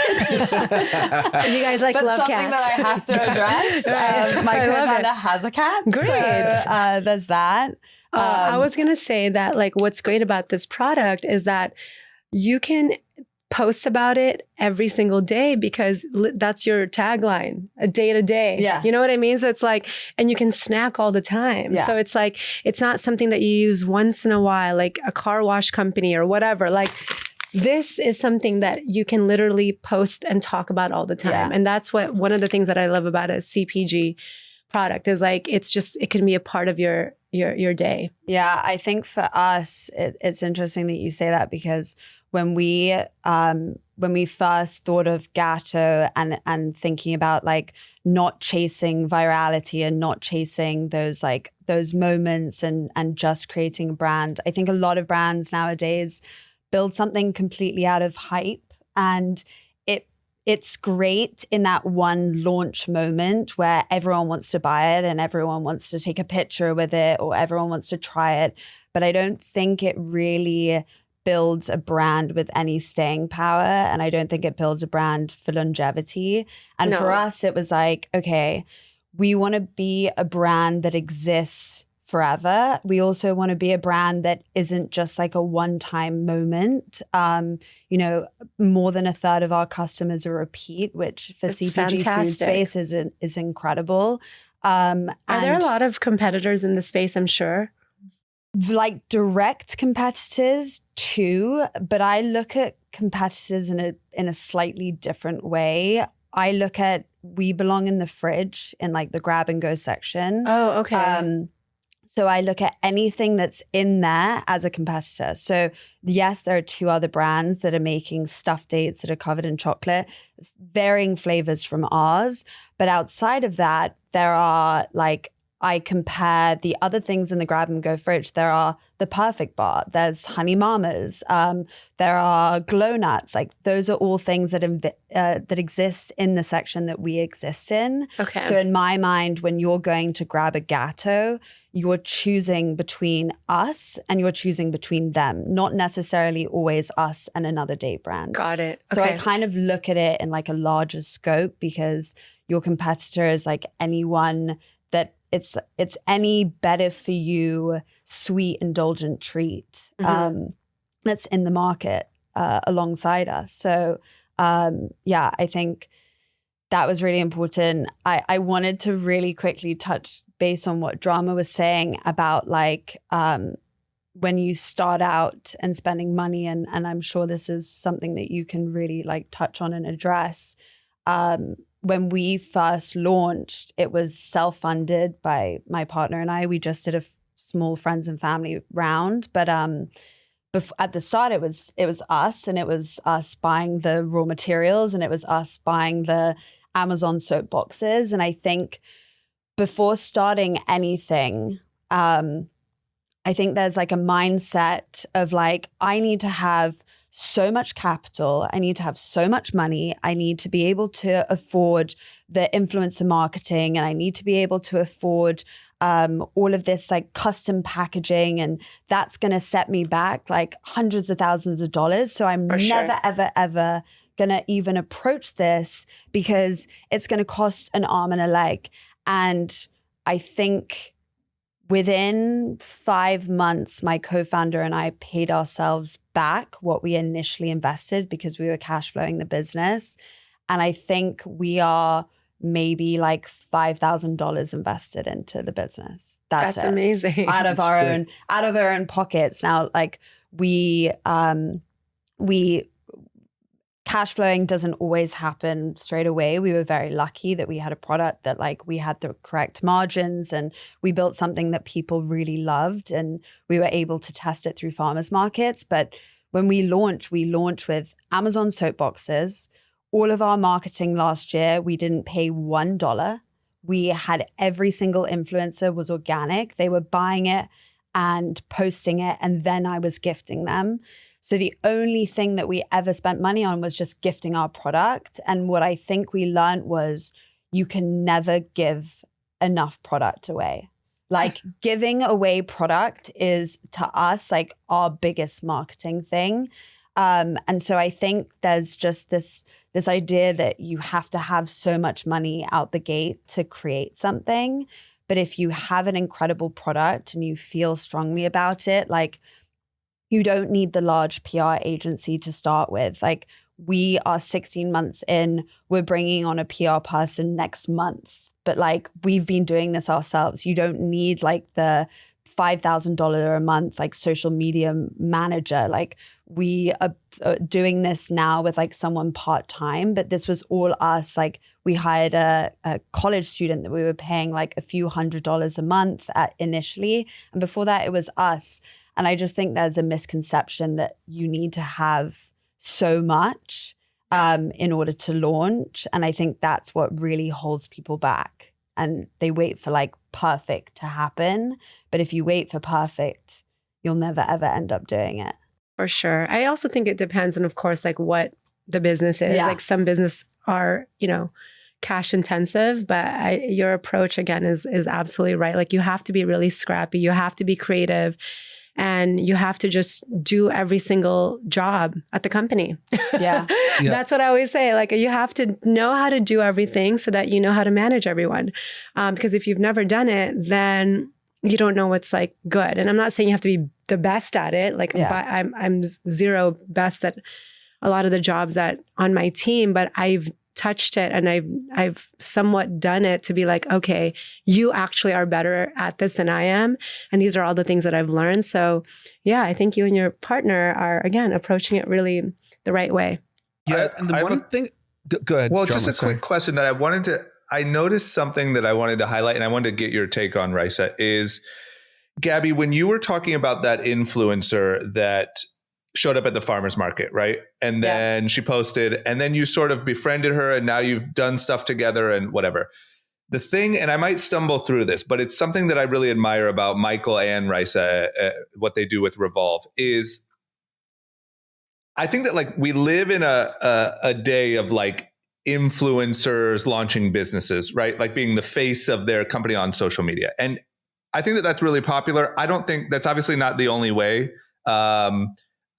guys like but love something cats. that I have to address. My co-founder has a cat. Great. So there's that. I was going to say that like what's great about this product is that you can post about it every single day because that's your tagline, a day to day. Yeah. You know what I mean? So it's like, and you can snack all the time. Yeah. So it's like, it's not something that you use once in a while, like a car wash company or whatever. Like this is something that you can literally post and talk about all the time. Yeah. And that's one of the things that I love about a CPG product is like, it can be a part of your day. Yeah. I think for us, it's interesting that you say that because when we first thought of Gato and thinking about like not chasing virality and not chasing those moments and just creating a brand, I think a lot of brands nowadays build something completely out of hype, and it's great in that one launch moment where everyone wants to buy it and everyone wants to take a picture with it or everyone wants to try it, but I don't think it really builds a brand with any staying power. And I don't think it builds a brand for longevity. And for us, it was like, okay, we want to be a brand that exists forever. We also want to be a brand that isn't just like a one-time moment. More than a third of our customers are repeat, which for That's CPG food space is incredible. Are there a lot of competitors in the space? I'm sure. Like direct competitors too, but I look at competitors in a slightly different way. I look at, we belong in the fridge in like the grab and go section. Oh, okay. So I look at anything that's in there as a competitor. So yes, there are 2 other brands that are making stuffed dates that are covered in chocolate, varying flavors from ours. But outside of that, there are like, I compare the other things in the grab and go fridge. There are the Perfect Bar. There's Honey Mamas. There are Glow Nuts. Like those are all things that exist in the section that we exist in. Okay. So in my mind, when you're going to grab a Gato, you're choosing between us and you're choosing between them, not necessarily always us and another date brand. Got it. Okay. So I kind of look at it in like a larger scope, because your competitor is like anyone that it's any better for you, sweet, indulgent treat that's in the market alongside us. So I think that was really important. I wanted to really quickly touch base on what Drama was saying about like when you start out and spending money, and I'm sure this is something that you can really like touch on and address. When we first launched, it was self-funded by my partner and I. We just did a small friends and family round, but at the start, it was us, and it was us buying the raw materials, and it was us buying the Amazon soap boxes. And I think before starting anything, I think there's like a mindset of like, I need to have so much capital. I need to have so much money. I need to be able to afford the influencer marketing, and I need to be able to afford all of this like custom packaging, and that's going to set me back like hundreds of thousands of dollars. So I'm never, ever going to even approach this, because it's going to cost an arm and a leg. And I think within 5 months, my co-founder and I paid ourselves back what we initially invested, because we were cash flowing the business. And I think we are maybe like $5,000 invested into the business. That's it. Amazing. Out of our own pockets. Now, like we cash flowing doesn't always happen straight away. We were very lucky that we had a product that like we had the correct margins, and we built something that people really loved, and we were able to test it through farmers markets. But when we launched with Amazon soap boxes. All of our marketing last year, we didn't pay $1. We had every single influencer was organic. They were buying it and posting it, and then I was gifting them. So the only thing that we ever spent money on was just gifting our product. And what I think we learned was you can never give enough product away. Like giving away product is to us like our biggest marketing thing. And so I think there's just this idea that you have to have so much money out the gate to create something. But if you have an incredible product and you feel strongly about it, like you don't need the large PR agency to start with. Like we are 16 months in, we're bringing on a PR person next month, but like we've been doing this ourselves. You don't need like the $5,000 a month, like social media manager. Like we are doing this now with like someone part-time, but this was all us. Like we hired a college student that we were paying like a few $100s a month initially. And before that it was us. And I just think there's a misconception that you need to have so much in order to launch. And I think that's what really holds people back. And they wait for like perfect to happen. But if you wait for perfect, you'll never, ever end up doing it. For sure. I also think it depends on, of course, like what the business is. Yeah. Like some business are, cash intensive, but your approach again is absolutely right. Like you have to be really scrappy. You have to be creative. and you have to just do every single job at the company. Yeah. Yeah. That's what I always say. Like, you have to know how to do everything so that you know how to manage everyone. Because if you've never done it, then you don't know what's like good. And I'm not saying you have to be the best at it. Like, Yeah. I'm zero best at a lot of the jobs that on my team, but I've touched it and I've somewhat done it to be like, okay, you actually are better at this than I am. And these are all the things that I've learned. So yeah, I think you and your partner are, again, approaching it really the right way. Yeah. And the one thing, go ahead. Well, Drama, just a sorry. quick question that I noticed something that I wanted to highlight, and I wanted to get your take on, Raissa, is, Gabi, when you were talking about that influencer that showed up at the farmer's market, right? And then she posted, and then you sort of befriended her, and now you've done stuff together and whatever. The thing, and I might stumble through this, but it's something that I really admire about Michael and Raissa, what they do with Revolve, is I think that like we live in a day of like influencers launching businesses, right? Like being the face of their company on social media. And I think that that's really popular. I don't think that's obviously not the only way.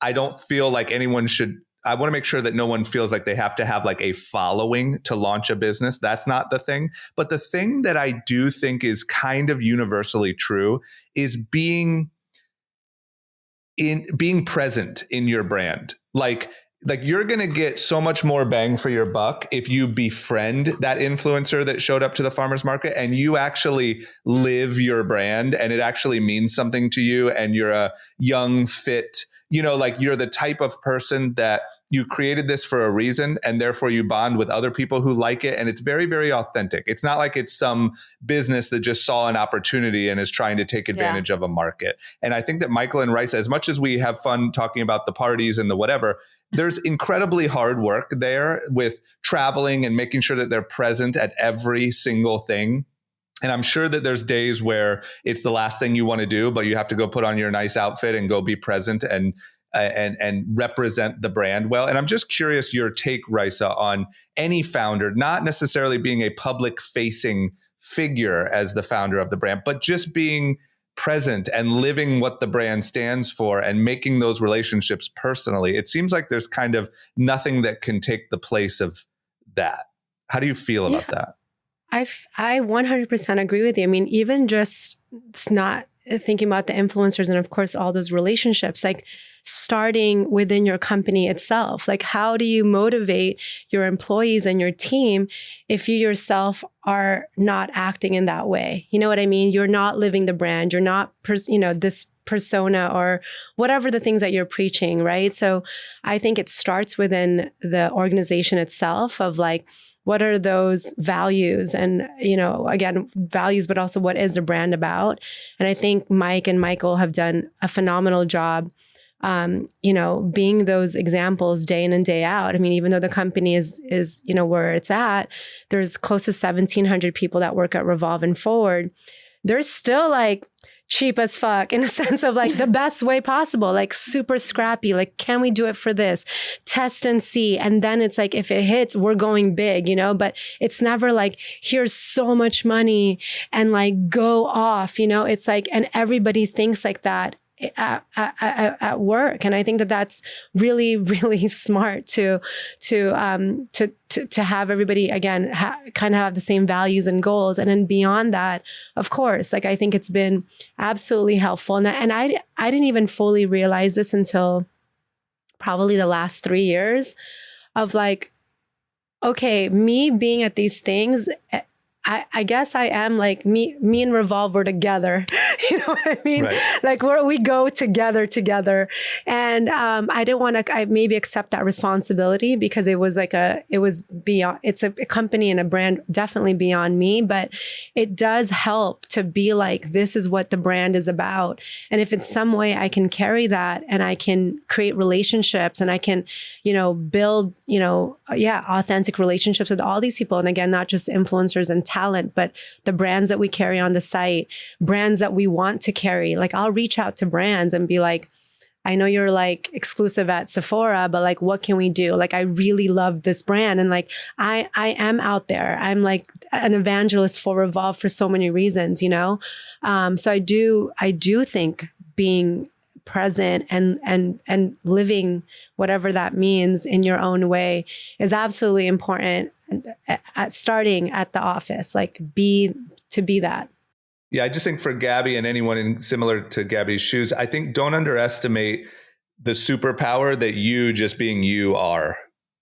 I don't feel like anyone should. I want to make sure that no one feels like they have to have like a following to launch a business. That's not the thing. But the thing that I do think is kind of universally true is being present in your brand. Like you're going to get so much more bang for your buck if you befriend that influencer that showed up to the farmer's market and you actually live your brand and it actually means something to you, and you're a young, fit, like you're the type of person that you created this for a reason, and therefore you bond with other people who like it. And it's very, very authentic. It's not like it's some business that just saw an opportunity and is trying to take advantage of a market. And I think that Michael and Raissa, as much as we have fun talking about the parties and the whatever, there's incredibly hard work there with traveling and making sure that they're present at every single thing. And I'm sure that there's days where it's the last thing you want to do, but you have to go put on your nice outfit and go be present and represent the brand well. And I'm just curious your take, Raissa, on any founder, not necessarily being a public facing figure as the founder of the brand, but just being present and living what the brand stands for and making those relationships personally. It seems like there's kind of nothing that can take the place of that. How do you feel about that? I 100% agree with you. I mean, even just not thinking about the influencers and of course all those relationships, like starting within your company itself. Like, how do you motivate your employees and your team if you yourself are not acting in that way? You know what I mean? You're not living the brand. You're not, this persona or whatever the things that you're preaching, right? So I think it starts within the organization itself of like, what are those values? And, again, values, but also what is the brand about? And I think Mike and Michael have done a phenomenal job, being those examples day in and day out. I mean, even though the company is where it's at, there's close to 1,700 people that work at Revolve and Forward. There's still like cheap as fuck in the sense of like the best way possible, like super scrappy. Like, can we do it for this? Test and see. And then it's like, if it hits, we're going big, but it's never like, here's so much money and like go off, it's like, and everybody thinks like that at work. And I think that that's really, really smart to have everybody, again, kind of have the same values and goals. And then beyond that, of course, like I think it's been absolutely helpful. And I didn't even fully realize this until probably the last 3 years of like, okay, me being at these things, I guess I am like me and Revolve were together. You know what I mean? Right. Like we go together. And I didn't want to maybe accept that responsibility because it was beyond, it's a company and a brand definitely beyond me, but it does help to be like, this is what the brand is about. And if in some way I can carry that and I can create relationships and I can, build, authentic relationships with all these people. And again, not just influencers and talent, but the brands that we carry on the site, brands that we want to carry. Like I'll reach out to brands and be like, I know you're like exclusive at Sephora, but like, what can we do? Like, I really love this brand. And like, I am out there. I'm like an evangelist for Revolve for so many reasons, So I do think being present and living whatever that means in your own way is absolutely important at starting at the office, like be that. Yeah, I just think for Gabi and anyone in similar to Gabi's shoes, I think don't underestimate the superpower that you just being you are.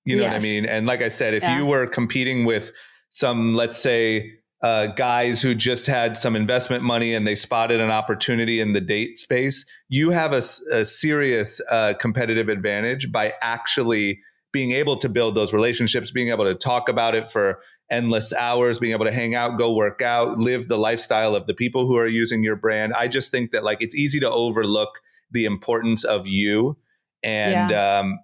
You know what I mean? And like I said, if you were competing with some, let's say, guys who just had some investment money and they spotted an opportunity in the date space, you have a serious competitive advantage by actually being able to build those relationships, being able to talk about it for endless hours, being able to hang out, go work out, live the lifestyle of the people who are using your brand. I just think that like it's easy to overlook the importance of you. And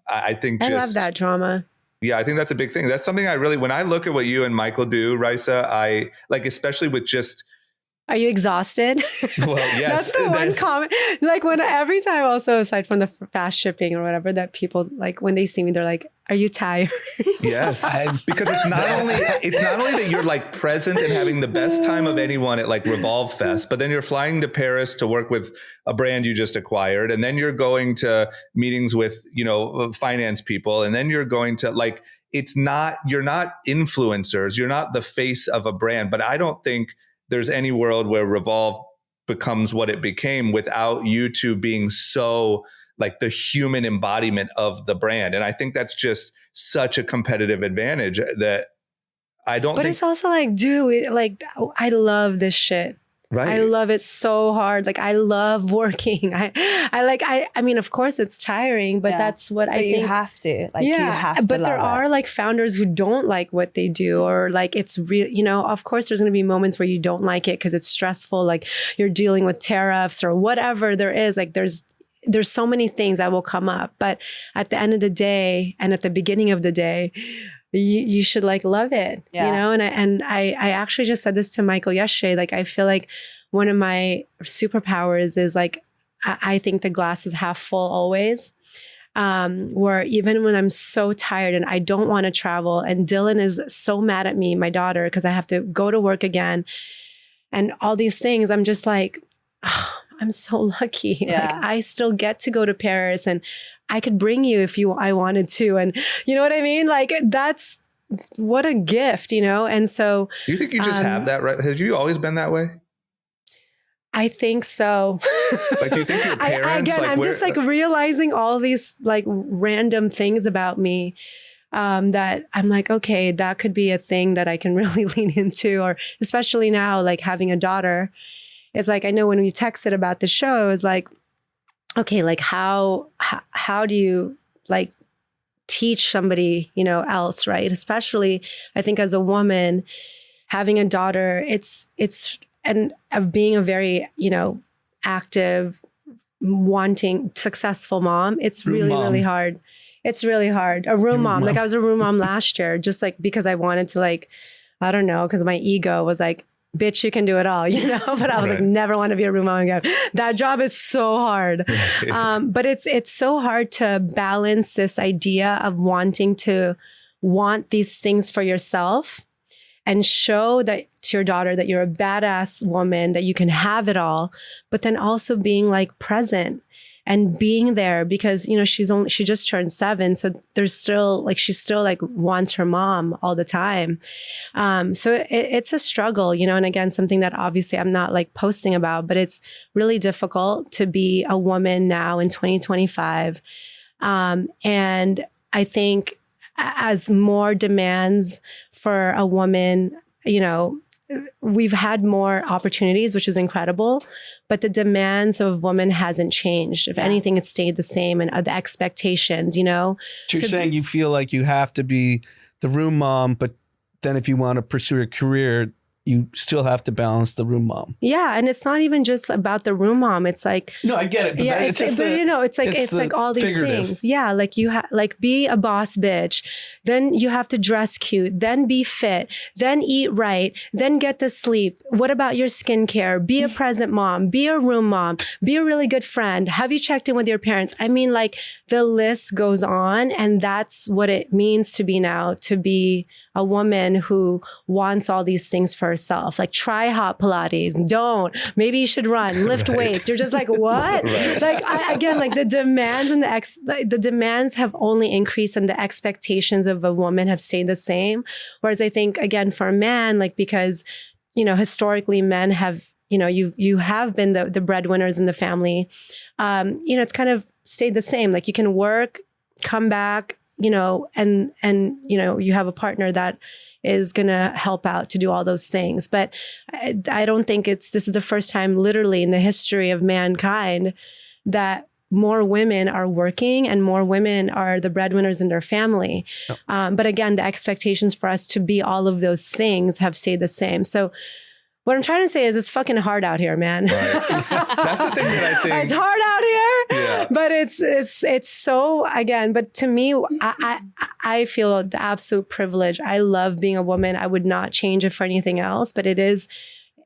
I think I love that drama. Yeah, I think that's a big thing. That's something I really, when I look at what you and Michael do, Raissa, I like, especially with just. Are you exhausted? Well, yes. That's the one comment. Like when every time also, aside from the fast shipping or whatever, that people like when they see me, they're like, are you tired? Yes. Because it's not only that you're like present and having the best time of anyone at like Revolve Fest, but then you're flying to Paris to work with a brand you just acquired. And then you're going to meetings with, finance people. And then you're going to like, you're not influencers. You're not the face of a brand, but I don't think there's any world where Revolve becomes what it became without you two being so like the human embodiment of the brand. And I think that's just such a competitive advantage that I don't think. But it's also like, dude, like I love this shit. Right. I love it so hard. Like I love working. I mean, of course it's tiring, but that's what I think. You have to. Like you have to. But there are like founders who don't like what they do, or like it's real, of course there's going to be moments where you don't like it because it's stressful. Like you're dealing with tariffs or whatever there is. Like there's so many things that will come up. But at the end of the day and at the beginning of the day, you should like love it, And I actually just said this to Michael yesterday. Like, I feel like one of my superpowers is like, I think the glass is half full always. Where even when I'm so tired and I don't want to travel and Dylan is so mad at me, my daughter, because I have to go to work again and all these things, I'm just like, oh, I'm so lucky. Yeah. Like I still get to go to Paris and I could bring you if I wanted to. And you know what I mean? Like that's what a gift, And so. Do you think you just have that, right? Have you always been that way? I think so. Like, do you think your parents? I'm just like realizing all these like random things about me that I'm like, okay, that could be a thing that I can really lean into, or especially now, like having a daughter. It's like, I know when we texted about the show, it was like, okay, like how do you like teach somebody, else, right? Especially I think as a woman, having a daughter, it's being a very, active, wanting, successful mom. It's really hard. It's really hard. A room mom. Like I was a room mom last year, just like because I wanted to like, I don't know, because my ego was like, bitch, you can do it all, But I was like, never want to be a room mom again. That job is so hard. But it's so hard to balance this idea of wanting to want these things for yourself and show that to your daughter that you're a badass woman, that you can have it all, but then also being like present and being there because, she just turned 7. So there's still like, she still like wants her mom all the time. So it's a struggle, and again, something that obviously I'm not like posting about, but it's really difficult to be a woman now in 2025. And I think as more demands for a woman, we've had more opportunities, which is incredible, but the demands of women hasn't changed. If anything, it's stayed the same, and the expectations, So you're saying you feel like you have to be the room mom, but then if you want to pursue a career, you still have to balance the room mom. Yeah, and it's not even just about the room mom. It's like no, I get it. But it's like all these things. Yeah, like you like be a boss bitch, then you have to dress cute, then be fit, then eat right, then get to sleep. What about your skincare? Be a present mom, be a room mom, be a really good friend. Have you checked in with your parents? I mean, like the list goes on, and that's what it means to be now, to be a woman who wants all these things for herself. Like, try hot Pilates. Don't. Maybe you should run, lift weights. You're just like, what? Like, again, like the demands and the demands have only increased and the expectations of a woman have stayed the same. Whereas I think, again, for a man, like, because, historically men have, you have been the breadwinners in the family. It's kind of stayed the same. Like, you can work, come back, and you have a partner that is going to help out to do all those things. But I don't think this is the first time literally in the history of mankind that more women are working and more women are the breadwinners in their family. But again, the expectations for us to be all of those things have stayed the same. So what I'm trying to say is it's fucking hard out here, man. Right. That's the thing that I think. It's hard out here, but it's so, again, but to me, I feel the absolute privilege. I love being a woman. I would not change it for anything else, but it is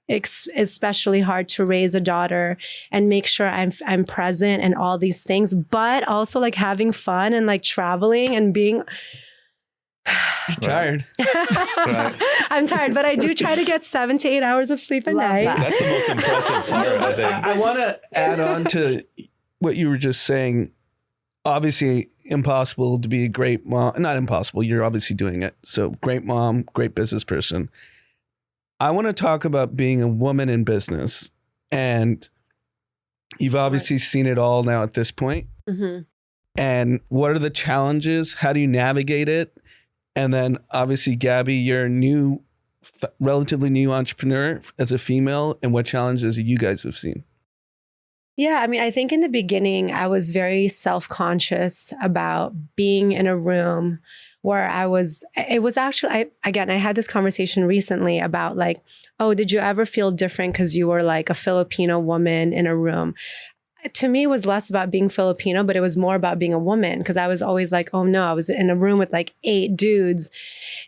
especially hard to raise a daughter and make sure I'm present and all these things, but also like having fun and like traveling and being... You're tired. Right. I'm tired, but I do try to get 7 to 8 hours of sleep a night. That's the most impressive part, I think. I want to add on to what you were just saying. Obviously, impossible to be a great mom. Not impossible. You're obviously doing it. So great mom, great business person. I want to talk about being a woman in business. And you've obviously seen it all now at this point. Mm-hmm. And what are the challenges? How do you navigate it? And then obviously, Gabi, you're a relatively new entrepreneur as a female. And what challenges you guys have seen? Yeah, I mean, I think in the beginning, I was very self-conscious about being in a room where it was actually, I had this conversation recently about like, oh, did you ever feel different because you were like a Filipino woman in a room? To me, it was less about being Filipino, but it was more about being a woman, because I was always like, oh no, I was in a room with like 8 dudes.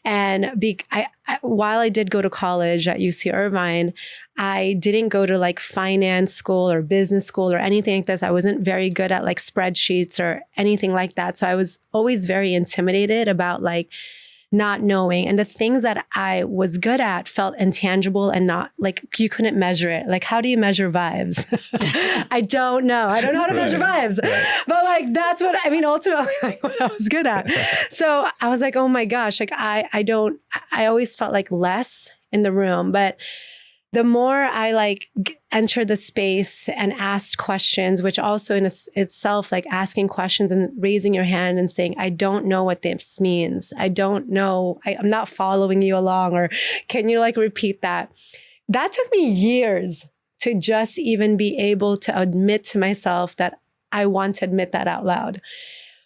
And while I did go to college at UC Irvine, I didn't go to like finance school or business school or anything like this. I wasn't very good at like spreadsheets or anything like that. So I was always very intimidated about like not knowing. And the things that I was good at felt intangible and not like you couldn't measure it. Like, how do you measure vibes? I don't know. I don't know how to measure vibes. But like, that's what, I mean, ultimately, like what I was good at. So I was like, oh my gosh, like I always felt like less in the room. But the more I like entered the space and asked questions, which also in itself, like asking questions and raising your hand and saying, I don't know what this means. I don't know. I'm not following you along. Or can you like repeat that? That took me years to just even be able to admit to myself that I want to admit that out loud.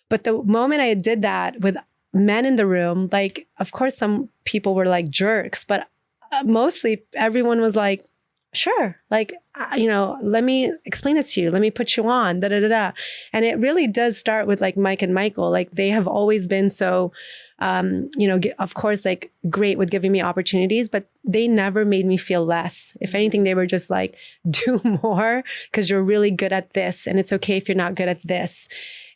But the moment I did that with men in the room, like, of course, some people were like jerks, but mostly everyone was like, sure, like, let me explain this to you. Let me put you on, da-da-da-da. And it really does start with like Mike and Michael. Like they have always been so, of course, like great with giving me opportunities, but they never made me feel less. If anything, they were just like, do more because you're really good at this. And it's okay if you're not good at this.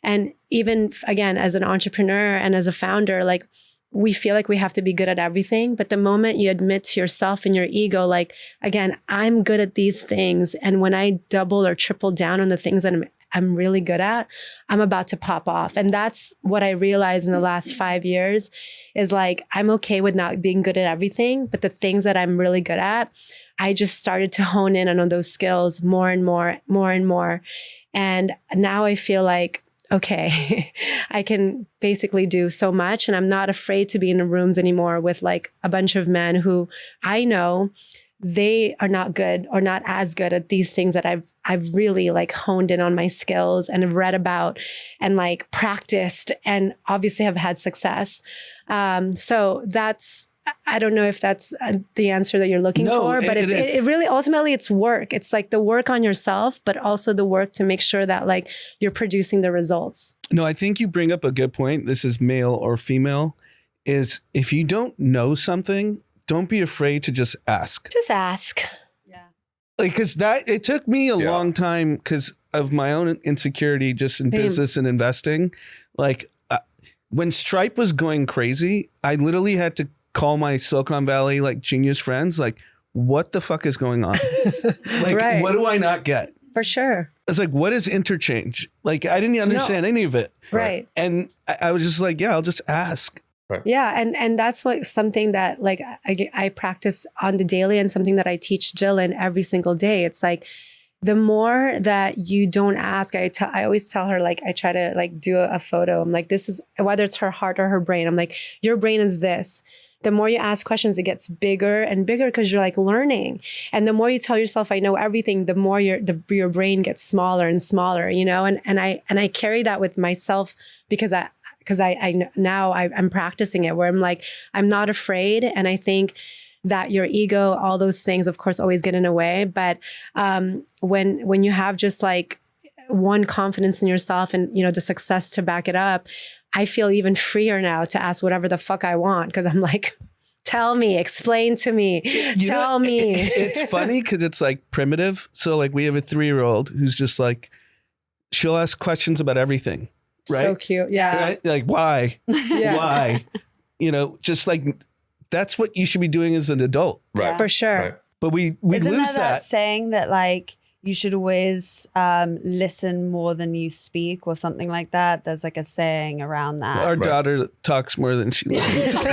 And even again, as an entrepreneur and as a founder, like, we feel like we have to be good at everything. But the moment you admit to yourself and your ego, like, again, I'm good at these things. And when I double or triple down on the things that I'm really good at, I'm about to pop off. And that's what I realized in the last 5 years is like, I'm okay with not being good at everything, but the things that I'm really good at, I just started to hone in on those skills more and more. And now I feel like, okay, I can basically do so much, and I'm not afraid to be in the rooms anymore with like a bunch of men who I know they are not good or not as good at these things that I've really like honed in on my skills and have read about and like practiced and obviously have had success. So I don't know if that's the answer that you're looking for, but it really, ultimately it's work. It's like the work on yourself, but also the work to make sure that like you're producing the results. No, I think you bring up a good point. This is male or female, is if you don't know something, don't be afraid to just ask. Just ask. Yeah. Like, cause it took me a long time because of my own insecurity just in business and investing. Like when Stripe was going crazy, I literally had to call my Silicon Valley like genius friends, like, what the fuck is going on? Like, Right. what do I not get? For sure. It's like, what is interchange? Like, I didn't understand any of it. Right. And I was just like, yeah, I'll just ask. Yeah. And that's what something that like I practice on the daily and something that I teach Jillian every single day. It's like, the more that you don't ask, I always tell her, like, I try to like do a photo. I'm like, this is, whether it's her heart or her brain, I'm like, your brain is this. The more you ask questions, it gets bigger and bigger because you're like learning. And the more you tell yourself, I know everything, the more your brain gets smaller and smaller, you know? And I carry that with myself because I'm practicing it, where I'm like, I'm not afraid. And I think that your ego, all those things, of course, always get in the way. But when you have just like one, confidence in yourself and, you know, the success to back it up, I feel even freer now to ask whatever the fuck I want. Because I'm like, tell me, explain to me, tell me. It's funny because it's like primitive. So like we have a 3-year-old who's just like, she'll ask questions about everything. Right? So cute. Yeah. Right? Like, why? Yeah. Why? You know, just like, that's what you should be doing as an adult. Right. For sure. Right. But we Isn't lose there that saying that like you should always listen more than you speak or something like that? There's like a saying around that. Our daughter talks more than she listens.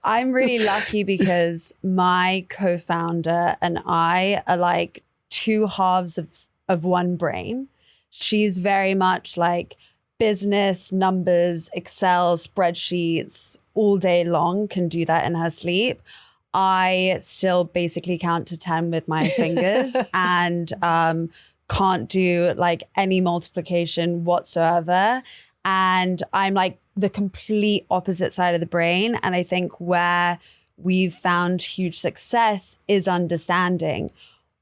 I'm really lucky because my co-founder and I are like two halves of one brain. She's very much like business, numbers, Excel, spreadsheets all day long, can do that in her sleep. I still basically count to 10 with my fingers and can't do like any multiplication whatsoever. And I'm like the complete opposite side of the brain. And I think where we've found huge success is understanding,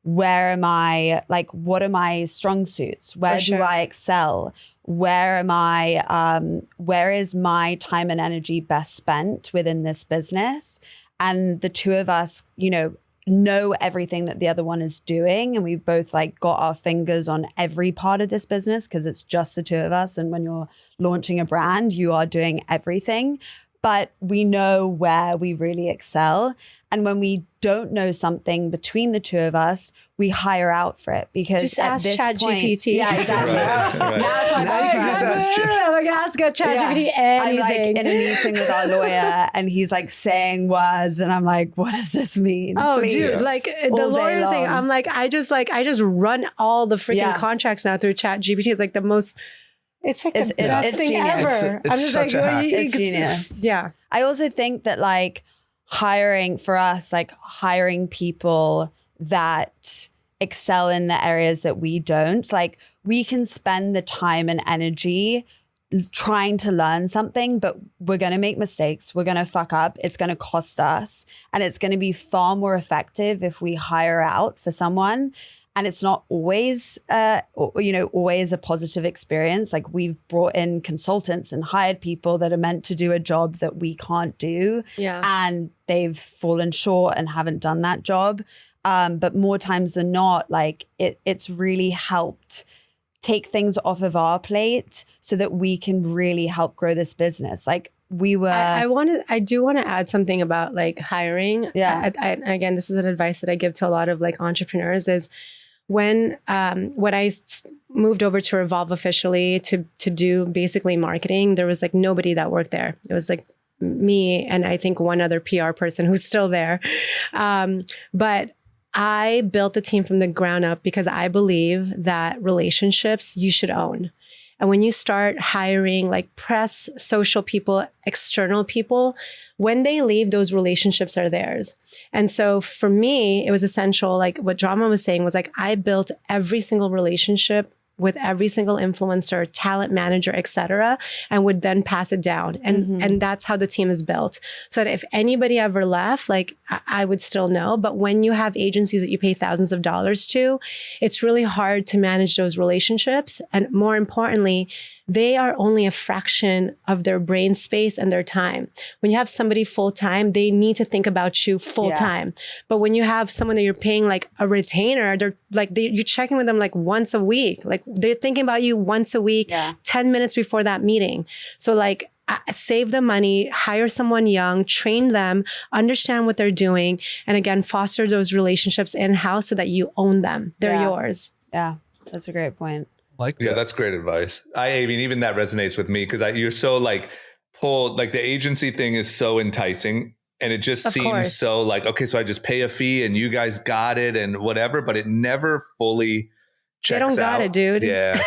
where am I, like, what are my strong suits? Where do I excel? Where am I, where is my time and energy best spent within this business? And the two of us, you know everything that the other one is doing. And we've both like got our fingers on every part of this business because it's just the two of us. And when you're launching a brand, you are doing everything. But we know where we really excel. And when we don't know something between the two of us, we hire out for it because just at ask this point, ChatGPT. yeah, exactly. Right. Now it's my Now you best just friend. ask I'm like, ask ChatGPT anything. I'm like in a meeting with our lawyer and he's like saying words and I'm like, what does this mean? Oh, Please. dude, like the All day lawyer thing, long. I'm like, I just run all the freaking Yeah. contracts now through ChatGPT. It's like the most, it's like the best it's thing genius. ever. It's I'm just such like, a hack. It's genius. Yeah. I also think that like hiring for us, like hiring people that excel in the areas that we don't, like we can spend the time and energy trying to learn something, but we're going to make mistakes. We're going to fuck up. It's going to cost us. And it's going to be far more effective if we hire out for someone. And it's not always, always a positive experience. Like we've brought in consultants and hired people that are meant to do a job that we can't do. Yeah. And they've fallen short and haven't done that job. But more times than not, like it's really helped take things off of our plate so that we can really help grow this business. Like we were. I do want to add something about like hiring. Yeah. Again, this is an advice that I give to a lot of like entrepreneurs is when I moved over to Revolve officially to do basically marketing, there was like nobody that worked there. It was like me and I think one other PR person who's still there. But I built the team from the ground up because I believe that relationships you should own. And when you start hiring like press, social people, external people, when they leave, those relationships are theirs. And so for me, it was essential. Like what Drama was saying was like, I built every single relationship with every single influencer, talent manager, et cetera, and would then pass it down. And that's how the team is built. So that if anybody ever left, like I would still know. But when you have agencies that you pay thousands of dollars to, it's really hard to manage those relationships. And more importantly, they are only a fraction of their brain space and their time. When you have somebody full time, they need to think about you full time. But when you have someone that you're paying like a retainer, you're checking with them like once a week. Like they're thinking about you once a week, 10 minutes before that meeting. So like save the money, hire someone young, train them, understand what they're doing. And again, foster those relationships in-house so that you own them. They're yours. Yeah, that's a great point. Like Yeah, that's great advice. I mean, even that resonates with me because you're so like pulled, like the agency thing is so enticing. And it just seems so like, okay, so I just pay a fee and you guys got it and whatever, but it never fully checks out. They don't got it, dude. Yeah.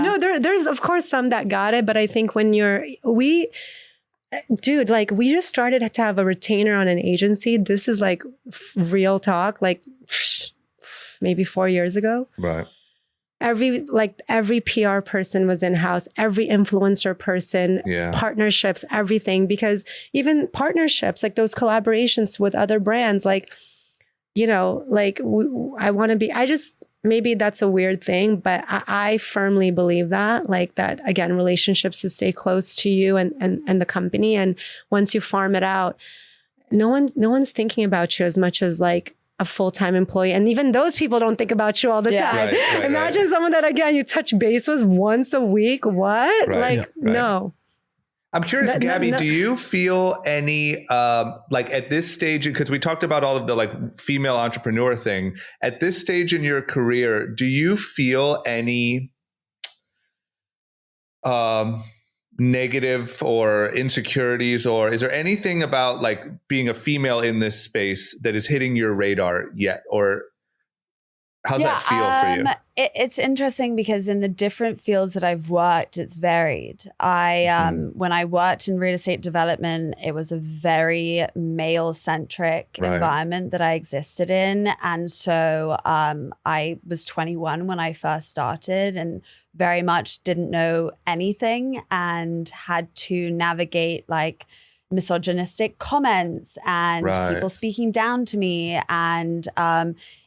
No, there's of course some that got it, but I think when we just started to have a retainer on an agency. This is like real talk, like maybe 4 years ago. Right. Every PR person was in-house, every influencer person, partnerships, everything, because even partnerships, like those collaborations with other brands, like, I want to be, maybe that's a weird thing, but I firmly believe that, like that, again, relationships to stay close to you and the company. And once you farm it out, no one's thinking about you as much as like a full-time employee. And even those people don't think about you all the time. Right, Imagine someone that, again, you touch base with once a week. What? No. I'm curious, Gabi, do you feel any, like at this stage, because we talked about all of the like female entrepreneur thing, at this stage in your career, do you feel any negative or insecurities, or is there anything about like being a female in this space that is hitting your radar yet? Or how's that feel for you? It's interesting because in the different fields that I've worked, it's varied. When I worked in real estate development, it was a very male-centric environment that I existed in. And so I was 21 when I first started and very much didn't know anything and had to navigate like misogynistic comments and people speaking down to me. And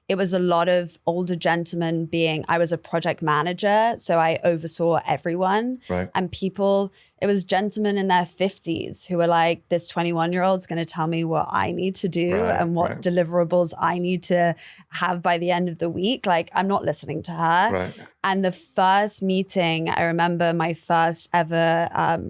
it was a lot of older gentlemen I was a project manager, so I oversaw everyone. And it was gentlemen in their 50s who were like, this 21-year-old's going to tell me what I need to do and what deliverables I need to have by the end of the week. Like, I'm not listening to her. And the first meeting, I remember my first ever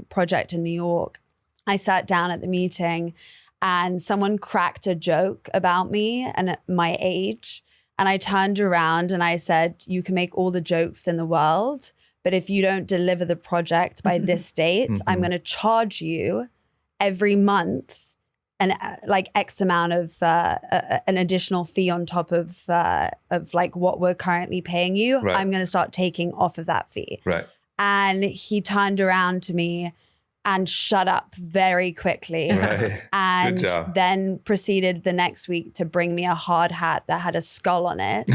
project in New York, I sat down at the meeting and someone cracked a joke about me and my age. And I turned around and I said, you can make all the jokes in the world, but if you don't deliver the project by this date, I'm going to charge you every month like X amount of an additional fee on top of like what we're currently paying you. I'm going to start taking off of that fee. And he turned around to me and shut up very quickly. And then proceeded the next week to bring me a hard hat that had a skull on it.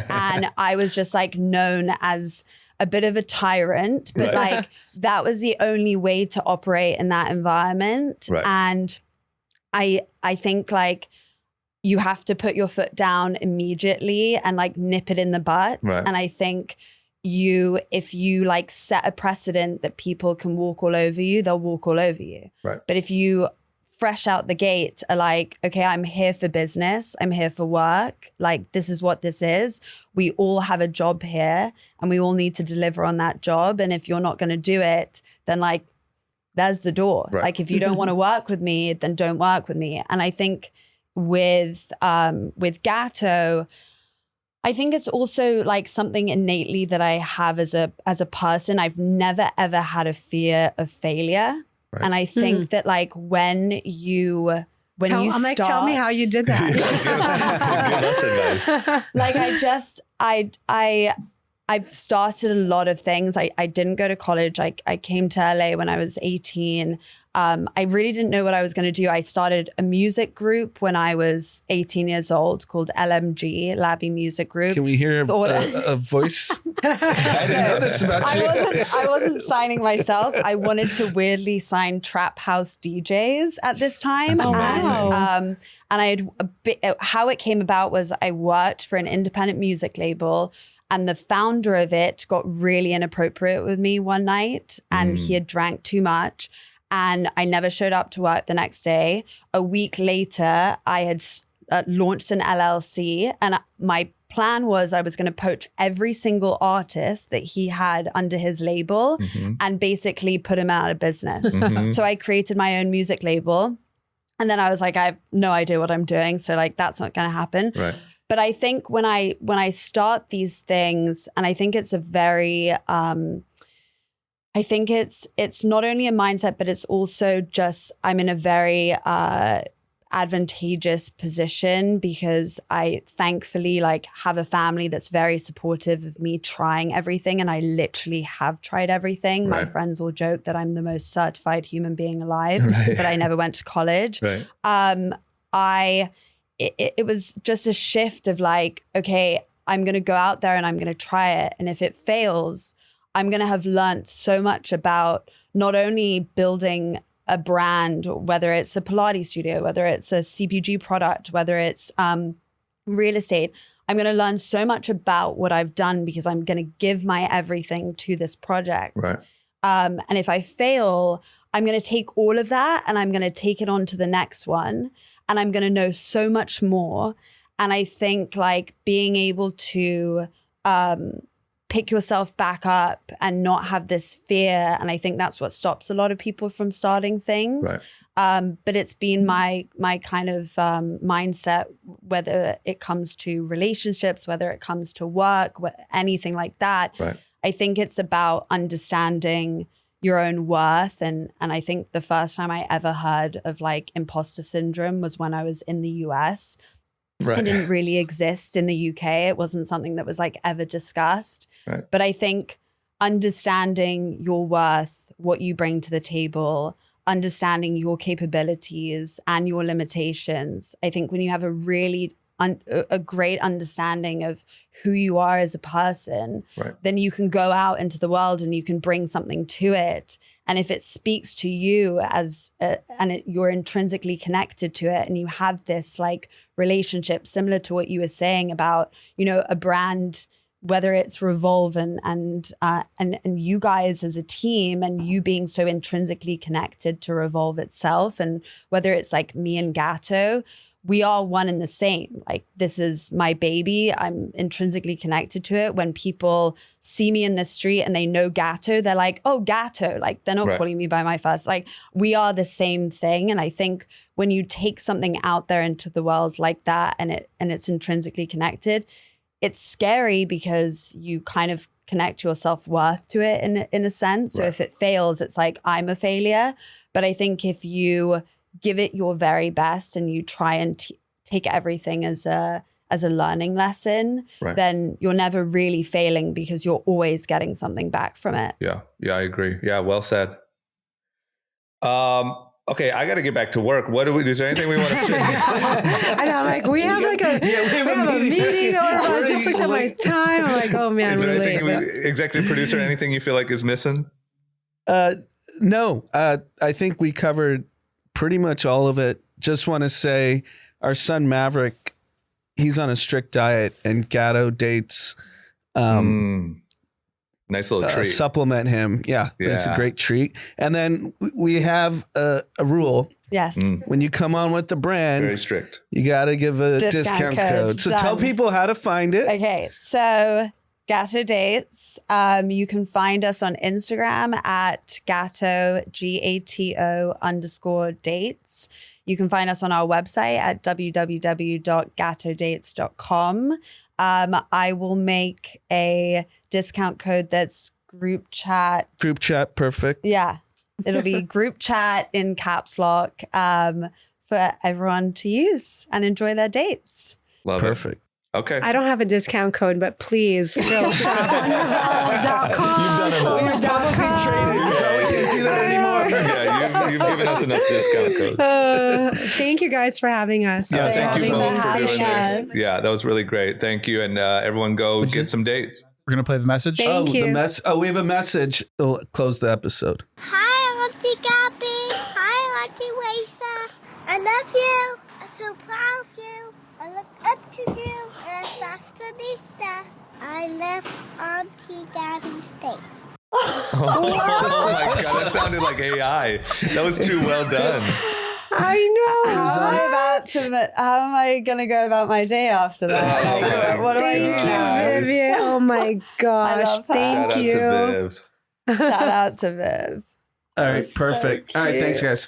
And I was just like known as a bit of a tyrant, but like that was the only way to operate in that environment. And I think like you have to put your foot down immediately and like nip it in the butt. And I think if you like set a precedent that people can walk all over you, they'll walk all over you. But if you fresh out the gate are like, okay, I'm here for business, I'm here for work, like this is what this is, we all have a job here and we all need to deliver on that job, and if you're not going to do it, then like there's the door. Like if you don't want to work with me, then don't work with me. And I think with Gato, I think it's also like something innately that I have as a person. I've never ever had a fear of failure. And I think that like when you start, tell me how you did that. Give us advice. Like I've started a lot of things. I didn't go to college. I came to LA when I was 18. I really didn't know what I was going to do. I started a music group when I was 18 years old called LMG, Labby Music Group. Can we hear a voice? I didn't know this about you. I wasn't signing myself. I wanted to weirdly sign trap house DJs at this time. And I had how it came about was I worked for an independent music label, and the founder of it got really inappropriate with me one night, and he had drank too much. And I never showed up to work the next day. A week later, I had launched an LLC, and my plan was I was going to poach every single artist that he had under his label and basically put him out of business. So I created my own music label. And then I was like, I have no idea what I'm doing. So like, that's not going to happen. Right. But I think when I start these things, and I think it's a very, I think it's not only a mindset, but it's also just, I'm in a very advantageous position because I thankfully like have a family that's very supportive of me trying everything. And I literally have tried everything. Right. My friends all joke that I'm the most certified human being alive, but I never went to college. Right. It was just a shift of like, okay, I'm going to go out there and I'm going to try it. And if it fails, I'm going to have learned so much about not only building a brand, whether it's a Pilates studio, whether it's a CPG product, whether it's real estate. I'm going to learn so much about what I've done because I'm going to give my everything to this project. Right. And if I fail, I'm going to take all of that and I'm going to take it on to the next one. And I'm going to know so much more. And I think like being able to pick yourself back up and not have this fear. And I think that's what stops a lot of people from starting things. Right. But it's been my kind of mindset, whether it comes to relationships, whether it comes to work, anything like that. Right. I think it's about understanding your own worth. And I think the first time I ever heard of like imposter syndrome was when I was in the US. Right. It didn't really exist in the UK. It wasn't something that was like ever discussed. Right. But I think understanding your worth, what you bring to the table, understanding your capabilities and your limitations. I think when you have a really a great understanding of who you are as a person, Right. then you can go out into the world and you can bring something to it. And if it speaks to you you're intrinsically connected to it and you have this like relationship similar to what you were saying about, you know, a brand, whether it's Revolve and you guys as a team and you being so intrinsically connected to Revolve itself, and whether it's like me and Gato, we are one and the same. Like, this is my baby. I'm intrinsically connected to it. When people see me in the street and they know Gato, they're like, oh, Gato. Like, they're not Right. calling me by my first. Like, we are the same thing. And I think when you take something out there into the world like that and it's intrinsically connected, it's scary because you kind of connect your self-worth to it in a sense. So Right. if it fails, it's like, I'm a failure. But I think if you give it your very best and you try and take everything as a learning lesson, Right. then you're never really failing because you're always getting something back from it. Yeah. Yeah, I agree. Yeah, well said. Okay, I got to get back to work. What do we do? Is there anything we want to say? And I'm like, we have like a meeting. Or I just looked at my time. I'm like, oh man, Is there we're anything, late. executive producer, anything you feel like is missing? No, I think we covered pretty much all of it. Just want to say our son Maverick, he's on a strict diet and Gato dates Nice little treat. supplement him. Yeah, it's a Yeah. great treat. And then we have a rule. Yes. When you come on with the brand, Very strict. you got to give a Discount discount code. code. So tell Done. people how to find it. Okay, so Gato Dates. You can find us on Instagram at Gato, GATO_dates. You can find us on our website at www.gatodates.com. I will make a discount code that's group chat. Group chat, perfect. Yeah, it'll be group chat in caps lock for everyone to use and enjoy their dates. Love Perfect. it. Okay. I don't have a discount code, but please go shop on Revolve.com. You've probably traded. You probably can't do that anymore. Yeah, you've given us enough discount codes. Thank you guys for having us. Yeah, Thank thank you you for both for having doing us. this. Yeah, that was really great. Thank you. And everyone go get some dates. We're going to play the message. Thank you. We have a message. We'll close the episode. Hi, Auntie Gabi. Hi, Auntie Raissa. I love you. I'm so proud of you. I look up to you. And I'm fashionista. I love Auntie Gabi's face. Oh my God, that sounded like AI. That was too well done. I know. How am I going to go about my day after that? Like, what do I do Thank now? you, Vivian. Oh my gosh. love her. Thank Shout out you. to Viv. Shout out to Viv. All That right, was so perfect. All right, thanks, cute. guys.